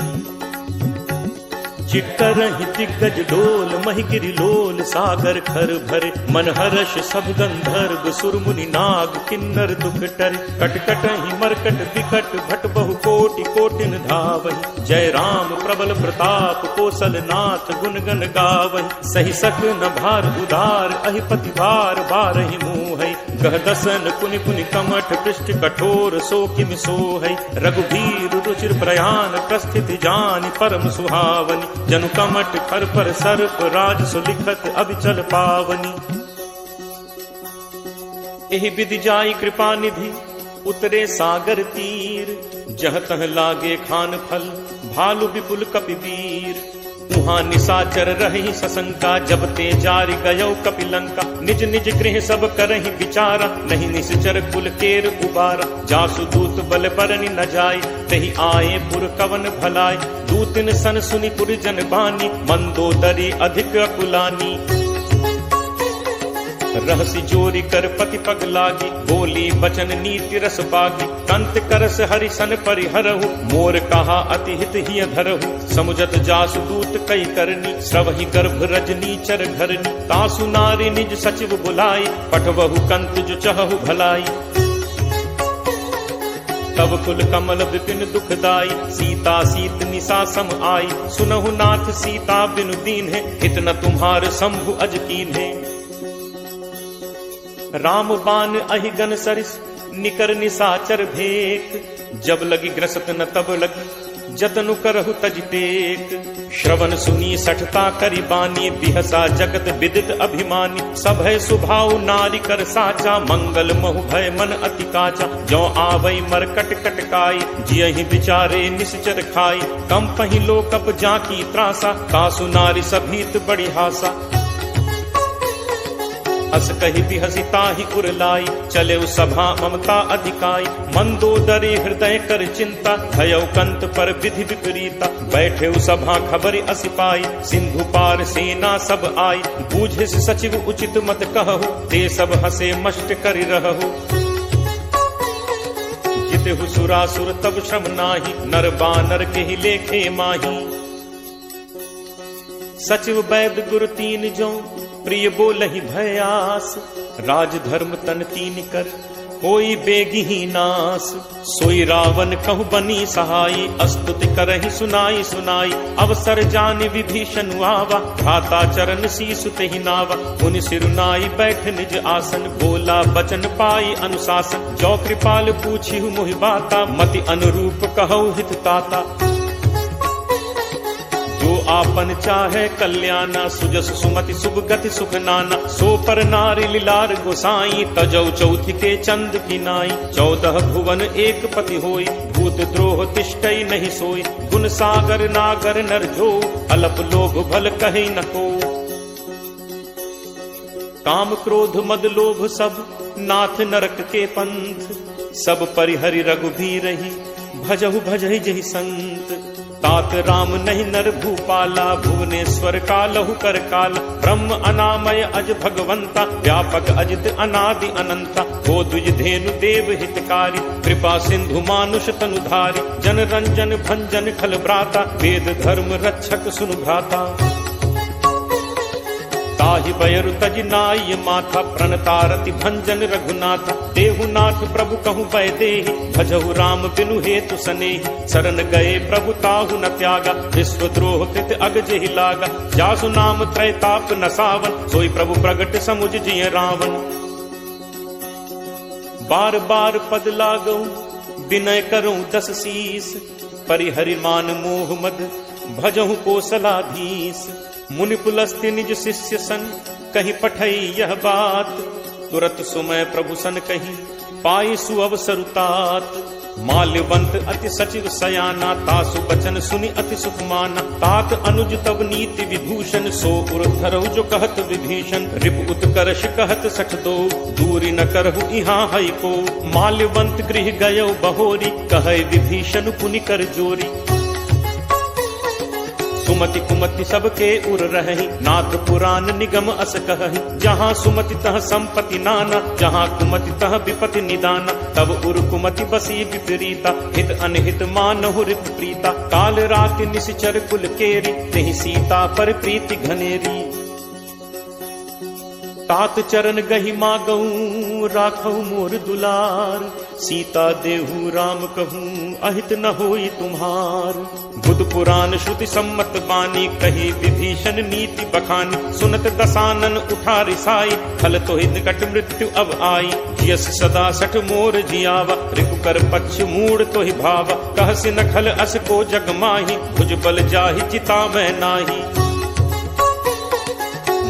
चिक्करहि दिग्गज डोल, महि गिरि लोल सागर खर भरे। मन हर्ष सब गंधर्व सुर मुनि नाग, किन्नर दुख टरे। कटकटहि मरकट विकट, भट बहु कोटि कोटिन धावहि। जय राम प्रबल प्रताप, कौशल नाथ गुण गण गावहि। सहि सक न भार उदार, अहिपति भार बारहि मोहै। गह दसन पुनि पुनि कमठ, पृष्ठ कठोर सो किम सोहै। रघुवीर रुचिर प्रयाण, प्रस्थित जानि परम सुहावनी। जनु कमठ खर पर सर्प, राज सुलिखत अभिचल पावनी। एहि विधि जाई कृपा निधि, उतरे सागर तीर। जह तह लागे खान फल, भालु विपुल कपि वीर। उहाँ निशाचर रहि सशंका, जब ते जारि गयो कपि लंका। निज निज गृह सब करहि विचारा, नहीं निश्चर कुल केर उबारा। जासु दूत बल बरनि न जाय, तहि आए पुर कवन भलाय। दूतिन सन सुनि पुर जन बानी, मंदोदरी अधिक अकुलानी। रहसि जोरी कर पति पग लागी, बोली बचन नीति रस बागी। कंत करस हरि सन परिहरहु, मोर कहा अति हित हिय धरहु। समुझत जासु दूत कई करनी, स्रवहि गर्भ रजनी चर घरनी। तासु नारी निज सचिव बुलाई, पठवहु कंत जो चहहु भलाई। तब कुल कमल विपिन दुखदाई, सीता सीत निशा सम आई। सुनहु नाथ सीता बिनु दीन है, हित न तुम्हार शंभु अज कीन है। राम बान अहि गन सरिस, निकर निशाचर भेक। जब लगी ग्रसत न तब लगी, जतनु करहु तज टेक। श्रवण सुनी सठता करि बानी, बिहसा जगत विदित अभिमानी। सब है सुभाव नारी कर साचा, मंगल महु भय मन अति काचा। जो आवै मरकट कटकाई, जियहि विचारे निश्चर खाई। कम पहि लोकप जाकी त्रासा, कासु नारी सभीत बड़ी हासा। अस कहि बिहसिता ही उरलाई, चले सभा ममता अधिकाई। मंदोदरी हृदय कर चिंता, भयउ कंत पर विधि विपरीता। बैठे सभा खबर असि पाई, सिंधु पार सेना सब आई। बूझे सचिव उचित मत कहु, ते सब हसे मष्ट करि रहु। जितहु सुरासुर तब श्रम नाही, नर बानर के ही लेखे माही। सचिव वैद गुरु तीन जो, प्रिय बोलहि भयास। राज धर्म तन तीन कर, होई बेगी ही नास। सोई रावण कहु बनी सहाई, अस्तुति करहि सुनाई सुनाई। अवसर जानि विभीषण आवा, भ्राता चरण शीसु तेहि नावा। मुनि सिरुनाई बैठ निज आसन, बोला बचन पाई अनुशासन। जो कृपाल पूछिहु मोहि बाता, मति अनुरूप कहु हित ताता। जो आपन चाहे कल्याणा, सुजस सुमति शुभ गति सुख नाना। सो पर नारी लीलार गोसाई, तजौ चौथि के चंद की नाई। 14 भुवन एक पति होई, भूत द्रोह तिष्ठई नहीं सोई। गुण सागर नागर नर जो, अलप लोभ भल कहे न को। काम क्रोध मद लोभ सब, नाथ नरक के पंथ। सब परिहरि रघुबीरहि, भजहु भजहि जहि संत। तात राम नहीं नर भूपाला, भुवनेश्वर कालहु कर काला। ब्रह्म अनामय अज भगवंता, व्यापक अजित अनादि अनंता। हो द्विज धेनु देव हितकारी, कृपा सिंधु मानुष तनुधारी। जन रंजन भंजन खल भ्राता, वेद धर्म रक्षक सुनु भ्राता। ताहि बयरु तज नाई माथा, प्रणतारति भंजन रघुनाथा। देहुनाथ प्रभु कहु भय देहि, भजहु राम बिनु हेतु सनेहि। शरण गए प्रभु ताहु न त्यागा, विश्वद्रोह कृत अग जेहि लागा। जासु नाम त्रैताप न सावन, सोई प्रभु प्रगट समुझ जिय रावण। बार बार पद लागऊ, विनय करऊं 10 शीस। परिहरि मान मोह मद, भजहु कोसलाधीश। मुनि पुलस्त्य निज शिष्य सन, कही पठई यह बात। तुरत सुमय प्रभु सन कही, पाई सुअवसरुतात। माल्यवंत अति सचिव सयाना, तासु बचन सुनि अति सुख माना। तात अनुज तब नीति विभूषण, सो उर धरहु जो कहत विभीषण। रिप उत्कर्ष कहत सठ दो, दूरी न करहु इहाँ हई को। माल्यवंत गृह गयो बहोरी, कहे विभीषण पुनि कर जोरी। सुमति कुमति सबके उर रही, नाथ पुराण निगम अस कहहि। जहाँ सुमति तह संपत्ति नाना, जहाँ कुमति तह विपति निदाना। तब उर कुमति बसी विपरीता, हित अनहित मानहु रिप प्रीता। काल राति निश्चर कुल केरी, तेहि सीता पर प्रीति घनेरी। तात चरण गहि मागऊं, राखऊ मोर दुलार। सीता देहु राम कहूं, अहित न होई तुम्हार। बुध पुराण श्रुति सम्मत बानी, कही विभीषण नीति बखानी। सुनत दसानन उठा रिसाई, खल तो निकट मृत्यु अब आई। यस सदा सठ मोर जियावा, रिपु कर पक्ष मूड तो ही भावा। कहसि न खल अस को जग माही, भुज बल जाहि चिता मैं नाही।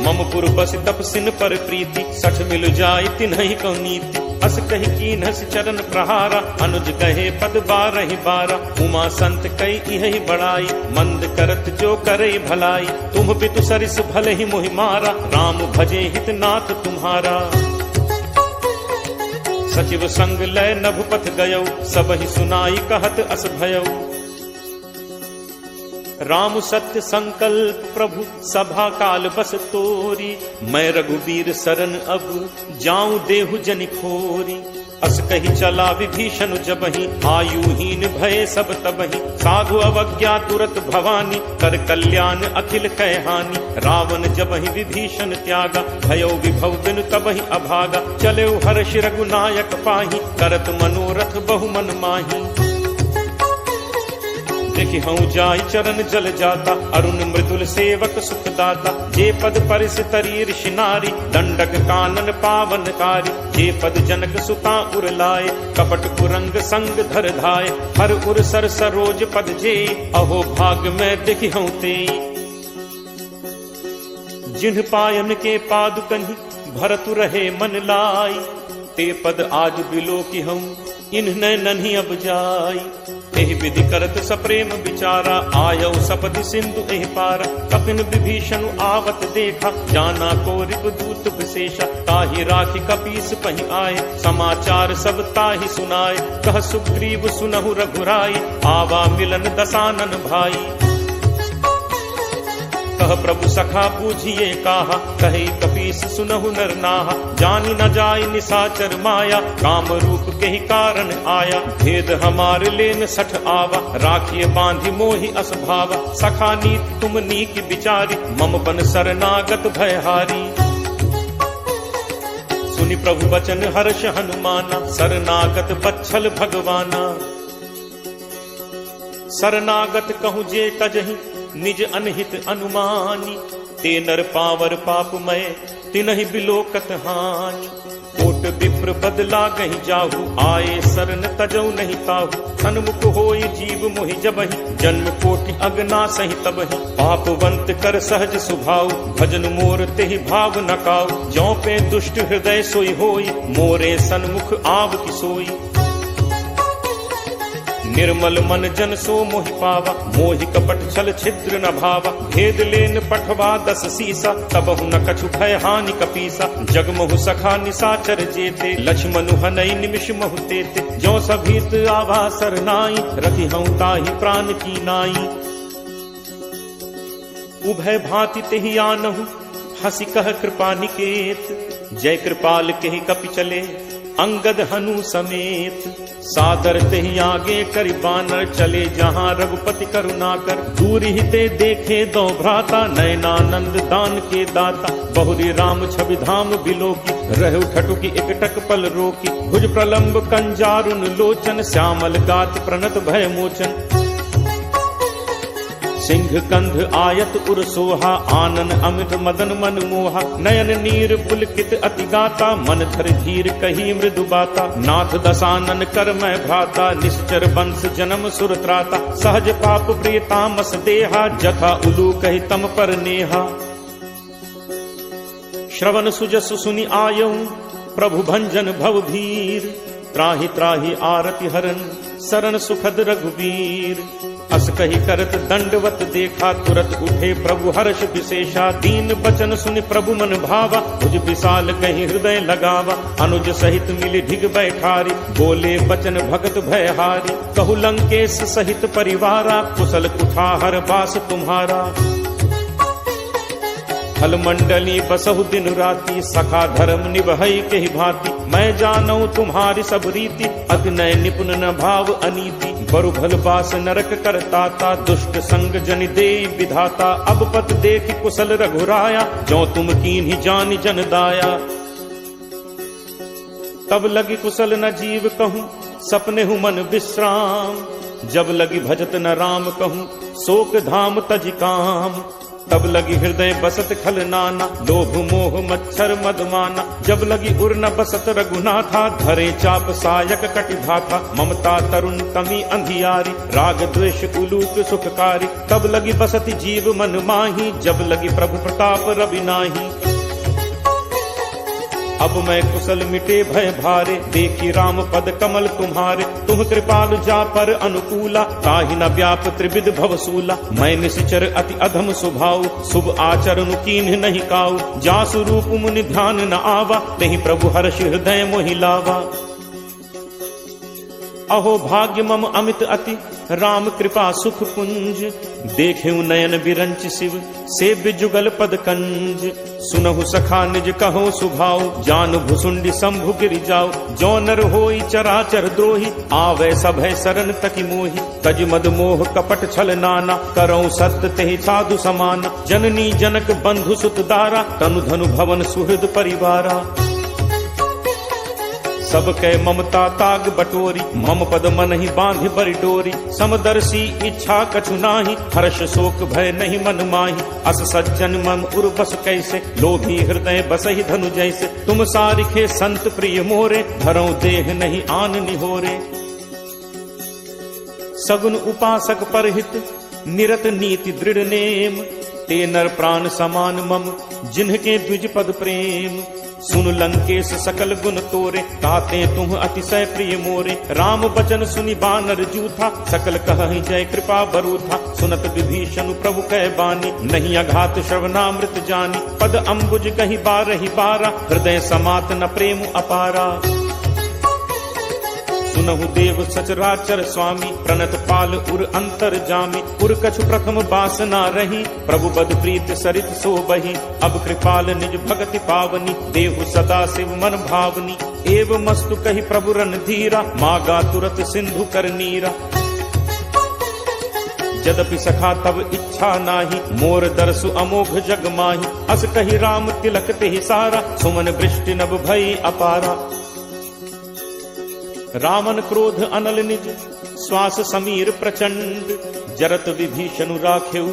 मम पुर बस तपसिन पर प्रीति, सठ मिल जाय तिन्हि को नीति। अस कहि कीन्हस चरण प्रहारा, अनुज कहे पद 12 बारा। उमा संत कई इहि बड़ाई, मंद करत जो करे भलाई। तुम पितु सरिस भले ही मोहि मारा, राम भजे हित नाथ तुम्हारा। सचिव संग लय नभ पथ गयौ, सबहि सुनाई कहत अस भयौ। राम सत्य संकल्प प्रभु, सभा काल बस तोरी। मैं रघुबीर शरण अब, जाऊं देहु जनि खोरी। अस कही चला विभीषण जबहि, आयुहीन भये सब तबहि। साधु अवज्ञा तुरत भवानी, कर कल्याण अखिल कह हानि। रावण जबहि विभीषण त्यागा, भयो विभव बिनु तबहि अभागा। चले हर्ष रघुनायक पाहि, करत मनोरथ बहु मन माही। देखि हूँ जाय चरण जल जाता, अरुण मृदुल सेवक सुखदाता। जे पद परिस तरी ऋषि नारी, दंडक कानन पावनकारी। जे पद जनक सुता उर लाए, कपट कुरंग संग धर धाय। हर उर सर सरोज पद जे, अहो भाग में देखि हूँ ते। जिन्ह पायन के पादुकहि, भरतु रहे मन लाई। ते पद आज बिलो की हूँ, इन्ह नन्ही अब जाई। एहि विधि करत सप्रेम विचारा, आयौ सपदि सिंधु एहि पारा। कपिन विभीषण आवत देखा, जाना को रिपुदूत विशेषा। ताहि राखि कपीस पहि आए, समाचार सब ताहि सुनाए। कह सुग्रीव सुनहु रघुराई, आवा मिलन दसानन भाई। कह प्रभु सखा बूझिए काहा, कहे कपीस सुनहु नर नाहा। जानी न जाय निसाचर माया, काम रूप के ही कारण आया। भेद हमार लेन सठ आवा, राखिए बांधि मोहि अस भावा। सखा नीत तुम नीक विचारी, मम बन शरणागत भयहारी। सुनि प्रभु बचन हर्ष हनुमाना, शरणागत बच्छल भगवाना। शरणागत कहूँ जे तजहि, निज अनहित अनुमानी। ते नर पावर पापमय, तिनहि बिलोकत हानि। कोट विप्र बदला गहि जाहु, आए शरण तजौ नहीं ताहु। सन्मुख होई जीव मोहि जबहि, जन्म कोटि अगना सहि तबहि। पापवंत कर सहज सुभाउ, भजन मोर तेहि भाव न काउ। ज्यों पे दुष्ट हृदय सोई होई, मोरे सन्मुख आव की सोई। निर्मल मन जन सो मोहि पावा, मोहि कपट छल छिद्र न भावा। भेद लेन पठवा 10 सीसा, तबहु न कछु भय हानि कपीसा। जगमहु सखा निसाचर जेते, लक्ष्मणु हनई निमिष महु तेते। ज्यों सभीत आवा सरनाई, रखी हूँ ताहि प्राण की नाई। उभय भांति तेहि आनहु, हसी कह कृपा निकेत। जय कृपाल केहि कपि चले, अंगद हनु समेत। सादर तेहि आगे करि बानर, चले जहाँ रघुपति करुणाकर। दूरि हिते देखे दो भ्राता, नयनानंद दान के दाता। बहुरी राम छवि धाम बिलोकी, रहु ठटुकी एकटक पल रोकी। भुज प्रलंब कंजारुन लोचन, श्यामल गात प्रणत भय मोचन। सिंह कंध आयत उर सोहा, आनन अमित मदन मन मोहा। नयन नीर पुलकित अति गाता, मन धर धीर कही मृदु बाता। नाथ दसानन कर मैं भ्राता, निश्चर वंश जन्म सुर त्राता। सहज पाप प्रिय तामस देहा, जथा उलू कही तम पर नेहा। श्रवण सुजस सुनि आयऊ, प्रभु भंजन भव भीर। त्राहि त्राहि आरति हरन, शरण सुखद रघुवीर। अस कही करत दंडवत देखा, तुरत उठे प्रभु हर्ष विशेषा। दीन बचन सुनि प्रभु मन भावा, भुज विशाल कही हृदय लगावा। अनुज सहित मिली ढिग बैठारी, बोले बचन भगत भयहारी। कहु लंकेश सहित परिवारा, कुशल कुठाहर बास तुम्हारा। हल मंडली बसहु दिन राति, सखा धर्म निभई के ही भांति। मैं जानऊ तुम्हारी सब रीति, अति नय निपुण न भाव अनीति। बरु भल बास नरक करताता, दुष्ट संग जनि दे विधाता। अब पत देख कुशल रघुराया, जो तुम कीन्ही जानि जन दाया। तब लगी कुशल न जीव कहूँ, सपने हूँ मन विश्राम। जब लगी भजत न राम कहूँ, शोक धाम तज काम। तब लगी हृदय बसत खल नाना, लोभ मोह मच्छर मदमाना। जब लगी उर न बसत रघुनाथा, धरे चाप सायक कटिधाथा। ममता तरुण तमी अंधियारी, राग द्वेष उलूक सुखकारी। तब लगी बसत जीव मन माही, जब लगी प्रभु प्रताप रवि नाही। अब मैं कुशल मिटे भय भारे, देखी राम पद कमल तुम्हारे। तुम कृपालु जा पर अनुकूला, ताहि न व्याप त्रिविध भवसूला। मैं निश्चर अति अधम स्वभाव, शुभ आचरण कीन्ह नहीं काऊ। जासु रूप मुनि ध्यान न आवा, तेहि प्रभु हर्ष हृदय मोहि लावा। अहो भाग्य मम अमित अति राम कृपा सुख पुंज, देखेउ नयन बिरंच शिव सेव्य जुगल पद कंज। सुनहु सखा निज कहो सुभाव, जान भुसुंडी शंभु गिरि जाओ। जो नर होई चराचर द्रोही, आवे सभय सरन तकी मोही। तज मद मोह कपट छल नाना, करऊं सत्य तेहि साधु समाना। जननी जनक बंधु सुत दारा, तनु धनु भवन सुहृद परिवारा। सब कै ममता ताग बटोरी, मम पद मन ही बांधि बरि डोरी। समदर्शी इच्छा कछु नाही, हर्ष शोक भय नहीं मन माही। अस सज्जन मम उर बस कैसे, लोभी हृदय बसहि धनु जैसे। तुम सारिखे संत प्रिय मोरे, धरऊं देह नहीं आन निहोरे। सगुन उपासक परहित, निरत नीति दृढ़ नेम। ते नर प्राण समान मम, जिन्हके द्विज पद प्रेम। सुन लंकेश सकल गुण तोरे, ताते तुम अतिशय प्रिय मोरे। राम बचन सुनि बानर जूथा, सकल कहहि जय कृपा बरूथा। सुनत विभीषण प्रभु कह बानी, नहीं अघात श्रवणामृत जानी। पद अम्बुज कहि बारहि बारा, हृदय समात न प्रेम अपारा। सुनहु देव सचराचर स्वामी, प्रणत पाल उर अंतर जामी। उर कछु प्रथम बासना रही, प्रभु बद प्रीत सरित सो बही। अब कृपाल निज भगति पावनी, देहु सदा शिव मन भावनी। एव मस्तु कहि प्रभु रन धीरा, मागा तुरत सिंधु कर नीरा। यद्यपि सखा तब इच्छा नाही, मोर दर्शु अमोघ जग माही। अस कहि राम तिलक तेहि सारा, सुमन वृष्टि नभ भई अपारा। रावण क्रोध अनल निज, श्वास समीर प्रचंड। जरत विभीषण राखेउ,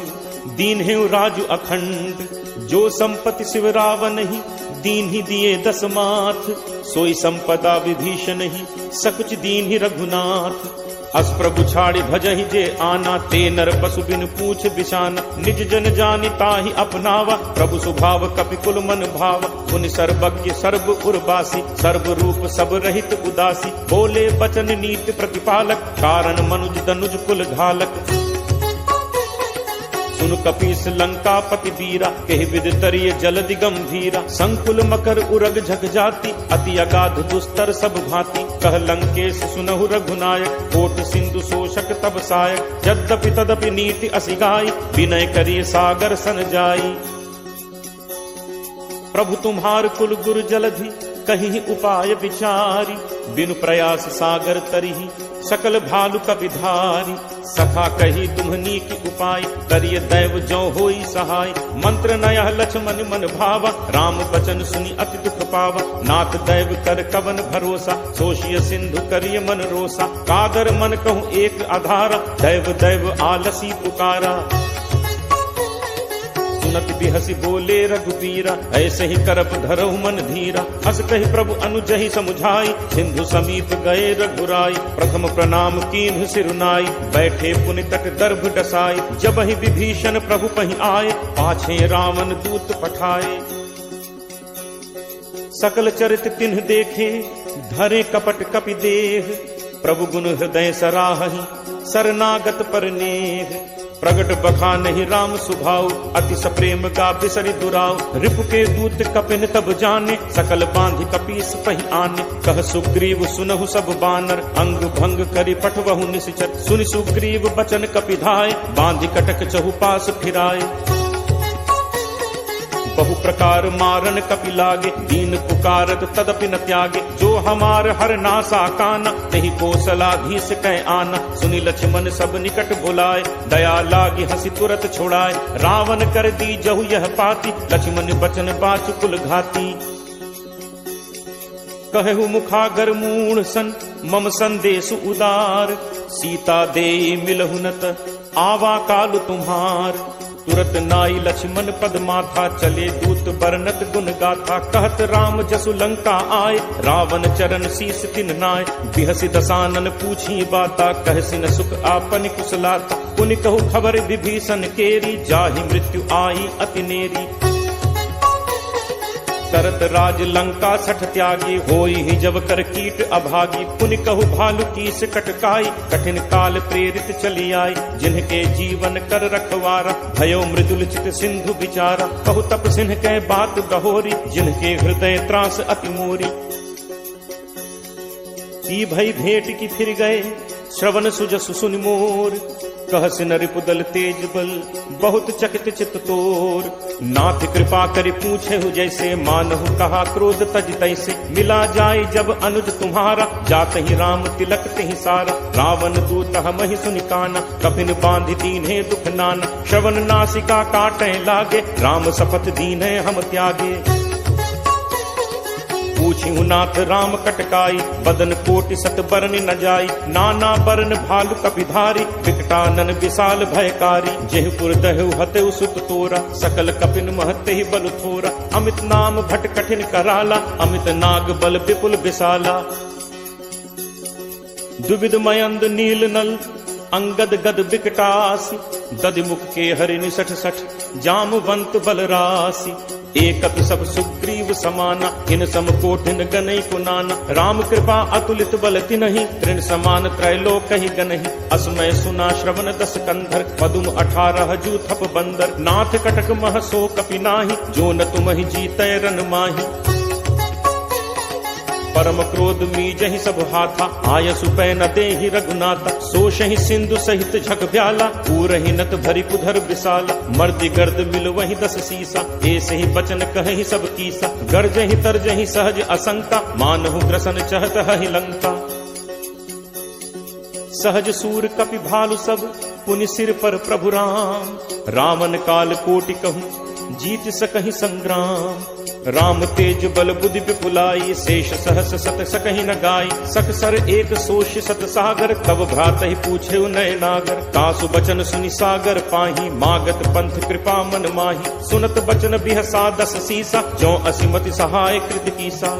दीन्हेउ राजु अखंड। जो संपत्ति शिव रावण ही, दीन ही दिए 10 माथ। सोई संपदा विभीषण ही, सकुच दीन ही रघुनाथ। अस प्रभु छाड़ि भजहि जे आना, ते नर पशु बिन पूछ बिशाना। निज जन जानि ताहि अपनावा, प्रभु स्वभाव कपि कुल मन भावा। मुनि सर्वज्ञ सर्व उर्वासी, सर्व रूप सब रहित उदासी। बोले बचन नीति प्रतिपालक, कारण मनुज दनुज कुल घालक। सुन कपीस लंकापति वीरा, केहि विद तरिय जलदि गंभीरा। संकुल मकर उरग झक जाति, अति अगाध दुस्तर सब भांति। कह लंकेश सुनहु रघुनायक, कोट सिंधु शोषक तब सायक। यद्यपि तदपि नीति असि गाई, विनय करिय सागर सन जाई। प्रभु तुम्हार कुल गुरु जलधि, कहीं उपाय विचारी। बिनु प्रयास सागर तरिहि, सकल भालु कपिधारी। सखा कही तुम्हनी की उपाय, करिय दैव जो होई सहाय। मंत्र नयह लक्ष्मण मन भावा, राम बचन सुनि अति दुख पावा। नाथ दैव कर कवन भरोसा, सोशिय सिंधु करिय मन रोसा। कादर मन कहूँ एक आधारा, दैव दैव आलसी पुकारा। सुनत बिहसी बोले रघुबीरा, ऐसे ही करप धरहु मन धीरा। अस कहि प्रभु अनुजहि समुझाई, सिंधु समीप गए रघुराई। प्रथम प्रणाम कीन्ह सिरुनाई, बैठे पुनि तट दर्भ डसाई। जब ही विभीषण प्रभु पहि आए, पाछे रावण दूत पठाए। सकल चरित तिन्ह देखे, धरे कपट कपि देह। प्रभु गुण हृदय सराहहि, शरणागत पर नेह। प्रगट बखानहि राम सुभाव, अति सप्रेम का बिसरि दुराव। रिपु के दूत कपिन तब जाने, सकल बांधि कपीस पहि आने। कह सुग्रीव सुनहु सब बानर, अंग भंग करि पठवहु निश्चर। सुनि सुग्रीव बचन कपिधाय, बांधि कटक चहुपास फिराए। बहु प्रकार मारन कपि लागे, दीन पुकारत तदपि न त्यागे। जो हमार हर नासा काना, तेहि कौशलाधीश कह आना। सुनि लक्ष्मण सब निकट बुलाए, दया लागी हंसी तुरत छुड़ाए। रावण कर दी जहु यह पाती, लक्ष्मण बचन बाच कुल घाती। कहु मुखागर मूढ़ सन, मम संदेश उदार। सीता देई मिलहु नत, आवा काल तुम्हार। तुरत नाई लक्ष्मण पद माथा, चले दूत बरनत गुण गाथा। कहत राम जसु लंका आए, रावण चरण शीस तिन नाय। बिहसि दसानन पूछी बाता, कहसि न सुख आपन कुशलाता। पुनि कहु खबर विभीषण केरी, जाहि मृत्यु आई अति नेरी। करत राज लंका सठ त्यागी, होई ही जब कर कीट अभागी। पुनि कहु भालु कीस कटकाई, कठिन काल प्रेरित चली आई। जिनके जीवन कर रखवारा, भयो मृदुल चित सिंधु विचारा। कहु तप सिंह कह बात गहोरी, जिनके हृदय त्रास अति मोरी। की भई भेंट की फिर गए, श्रवण सुजसु सुनि मोर। कहस नरिपुदल तेज बल, बहुत चकित चित तोर। नाथ कृपा करि पूछे हु जैसे, मानहु कहा क्रोध तज तैसे। मिला जाय जब अनुज तुम्हारा, जात ही राम तिलक तिहि सारा। रावण दूत हमहि सुनि काना, कपिन बांधि दीन्हे दुख नाना। श्रवण नासिका काटे लागे, राम शपथ दीन्हे हम त्यागे। पूछिहु नाथ राम कटकाई, बदन कोटि सत बरन न जाई। नाना बरन भालु कपिधारी, विकटानन विशाल भयकारी। जेहपुर दहु हतेउ सुत तोरा, सकल कपिन महते ही बल थोरा। अमित नाम भट कठिन कराला, अमित नाग बल विपुल विशाला। दुविध मयंद नील नल, अंगद गद विकटासी। दधिमुख के हरि निसठ सठ, जामवंत बलरासी। एकत सब सुग्रीव समाना, इन सम कोटिन गनई कुनाना। राम कृपा अतुलित बल तिन्हि, तृण समान त्रैलोक ही गनहि। असमय सुना श्रवण दस कंधर, पदुम 18 जूथप बंदर। नाथ कटक मह सो कपि नाहि, जो न तुमहि जीतै रन माहि। परम क्रोध मीजहि सब हाथा, आयसु पै न देहि रघुनाथा। सोषहि सिंधु सहित झक ब्याला, पूरहि नत भरि कुधर विशाला। मर्दि गर्द मिल वहि 10 सीसा, ऐसे ही बचन कहहि सब कीसा। गर्जहि तरजहि सहज असंका, मानहु ग्रसन चहत हहि लंका। सहज सूर कपि भालु सब, पुनि सिर पर प्रभु राम। रावण काल कोटि कहूँ, जीत सकहि संग्राम। राम तेज बल बुद्धि विपुलाई, शेष सहस सत सकहि न गाई। सकसर एक सोष सत सागर, तब भ्रातहि पूछे नय नागर। तासु बचन सुनि सागर पाही, मागत पंथ कृपा मन माही। सुनत बचन बिहसा 10 सीसा, जो असिमति सहाय कृत कीसा।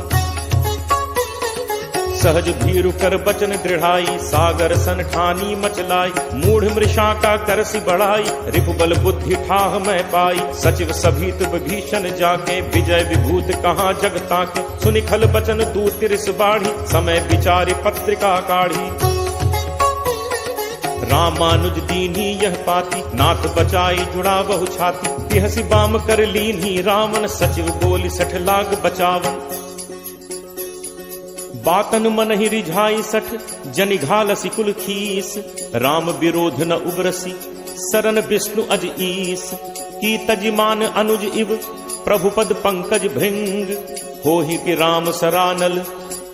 सहज भीरु कर बचन दृढ़ाई, सागर सन ठानी मचलाई। मूढ़ मृषा का करसि बढ़ाई, रिपुबल बुद्धि ठाह मैं पाई। सचिव सभीत विभीषण जाके, विजय विभूत कहाँ जग ताके। सुनि खल बचन दूत रिस बाढ़ी, समय विचारि पत्रिका काढ़ी। रामानुज दीन्ही यह पाती, नाथ बचाई जुड़ा बहु छाती। बिहसि बाम कर लीन्ही रावण, सचिव बोली 60 लाख बचावन। बातन मन ही रिझाई 60, जनि घालसी कुल खीस। राम विरोध न उबरसी, सरन विष्णु अज ईस। की तजिमान अनुज इव, प्रभुपद पंकज भृंग। होहि कि राम सरानल,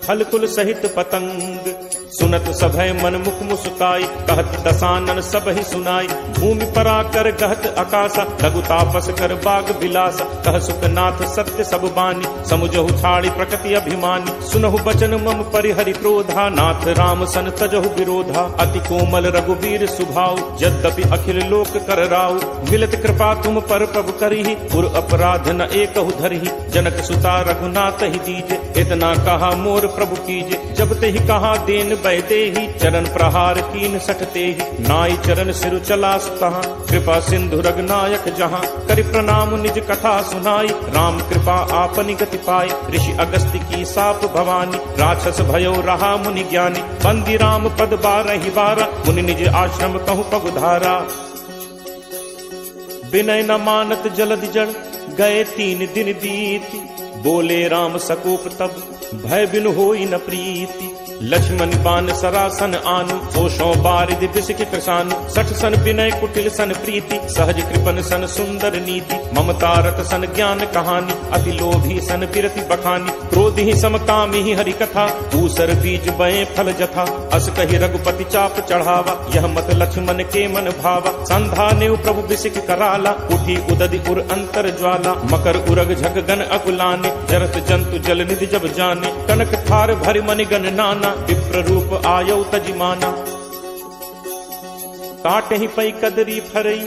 फल कुल सहित पतंग। सुनत सभय मन मुख मुस्काई, कहत दसानन सब ही सुनाई। भूमि पराकर गहत आकाशा, लघु तापस कर बाग बिलासा। कह सुखनाथ सत्य सब बानी, समुझहु छाड़ी प्रकृति अभिमानी। सुनहु बचन मम परिहरि क्रोधा, नाथ राम सन तजहु विरोधा। अति कोमल रघुवीर सुभाऊ, यद्यपि अखिल लोक कर राऊ। मिलत कृपा तुम पर प्रभु करिहि, पुर अपराध न एकहु धरिहि। जनक सुता रघुनाथ ही दीजे, इतना कहा मोर प्रभु कीजे। जब ते ही कहा देन बैदे ही, चरण प्रहार कीन 60 तेहि। नाई चरण सिरु चला सुतहा, कृपा सिंधु रघुनायक जहाँ। करि प्रणाम निज कथा सुनाई, राम कृपा आपनि गति पाई। ऋषि अगस्त्य की साप भवानी, राक्षस भयो रहा मुनि ज्ञानी। बंदी राम पद 12 बारा, मुनि निज आश्रम कहु पगुधारा। विनय न मानत जलधि जड़, गए 3 दिन बीती। बोले राम सकोप तब, भय बिनु होई न प्रीति। लक्ष्मण बान सरासन आनु, सोशो बारिधि बिसिक कृसानु। 60 सन विनय कुटिल सन प्रीति, सहज कृपन सन सुंदर नीति। ममता रत सन ज्ञान कहानी, अति लोभी सन बिरति बखानी। क्रोध ही समकामी ही हरि कथा, ऊसर बीज बये फल जथा। अस कहि रघुपति चाप चढ़ावा, यह मत लक्ष्मण के मन भावा। संधा नेउ प्रभु बिसिक कराला, उठी उदधि उर अंतर ज्वाला। मकर उरग झग गन अकुलाने, जरत जंतु जल निधि जब जाने। कनक थार भरि मनि गण नाना, विप्र रूप आयौ तजिमाना। काटे ही पै कदरी फरई,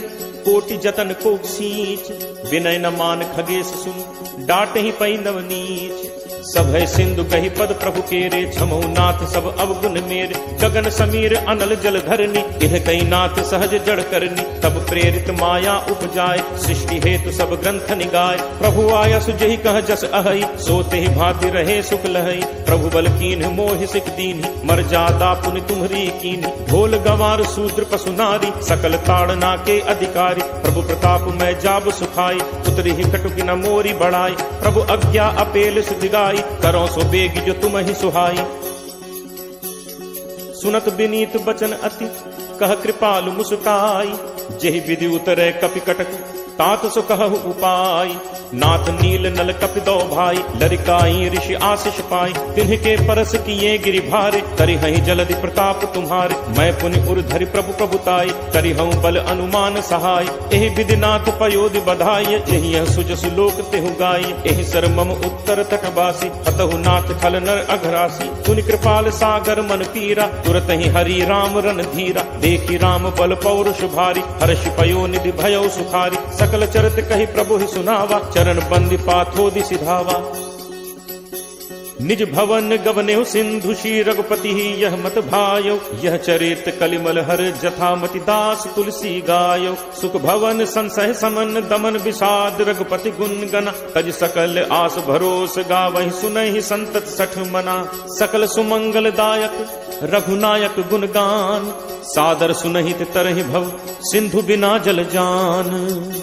कोटि जतन को सींच। विनय न मान खगेश सुन, डाटे ही पै नवनीच। सभय सिंधु कही पद प्रभु केरे, छमहु नाथ सब अवगुण मेरे। गगन समीर अनल जल धरनी, इह कई नाथ सहज जड़ करनी। तब प्रेरित माया उपजाय, सृष्टि हेतु सब ग्रंथ निगाय। प्रभु आया सुजहि कह जस अहई, सोते ही भांति रहे सुख लहई। प्रभु बल कीन्ह मोहि सिक दीन्हि, मर्यादा पुनि तुम्हरी कीन्हि। ढोल गंवार शूद्र पशु नारी, सकल ताड़ना के अधिकारी। प्रभु प्रताप मैं जाब सुखाई, उतरी ही कटुकी न मोरी बढ़ाई। प्रभु आज्ञा अपेल सुदिगाई, करो सो बेगी जो तुम ही सुहाई। सुनत विनीत बचन अति कह कृपालु मुस्काई। जेहि विधि उतरे कपि कटक तात सो कहु उपाय। नाथ नील नल कपि दो भाई लरिकाई ऋषि आशीष पाई। तिन्हके परस किए गिरि भारे करिहहि जलधि प्रताप तुम्हारे। मैं पुनि उर धरि प्रभु प्रभुताई करिहऊँ बल अनुमान सहाय। एहि विधि नाथ पयोधि बधाई एहि यह सुजसु लोक तेहु गाई। एहि सर मम उत्तर तटवासी अतहु नाथ खल नर अघरासी। सुनि कृपाल सागर मन पीरा तुरत ही हरि राम रन धीरा। देखी राम बल पौरुष भारी हर्ष पयो निधि भयो सुखारी। सकल चरित कही प्रभु ही सुनावा चरण बंदी पाथोदि सिधावा। निज भवन गवनेहु सिंधु श्री रघुपति ही यह मत भायो। यह चरित कलिमल हर जथामति दास तुलसी गायो। सुख भवन संसह समन दमन विषाद रघुपति गुण गना। तज सकल आस भरोस गावहि सुनहि संतत सठ मना। सकल सुमंगल दायक रघुनायक गुणगान। सादर सुनहित तरहि भव सिंधु बिना जल जान।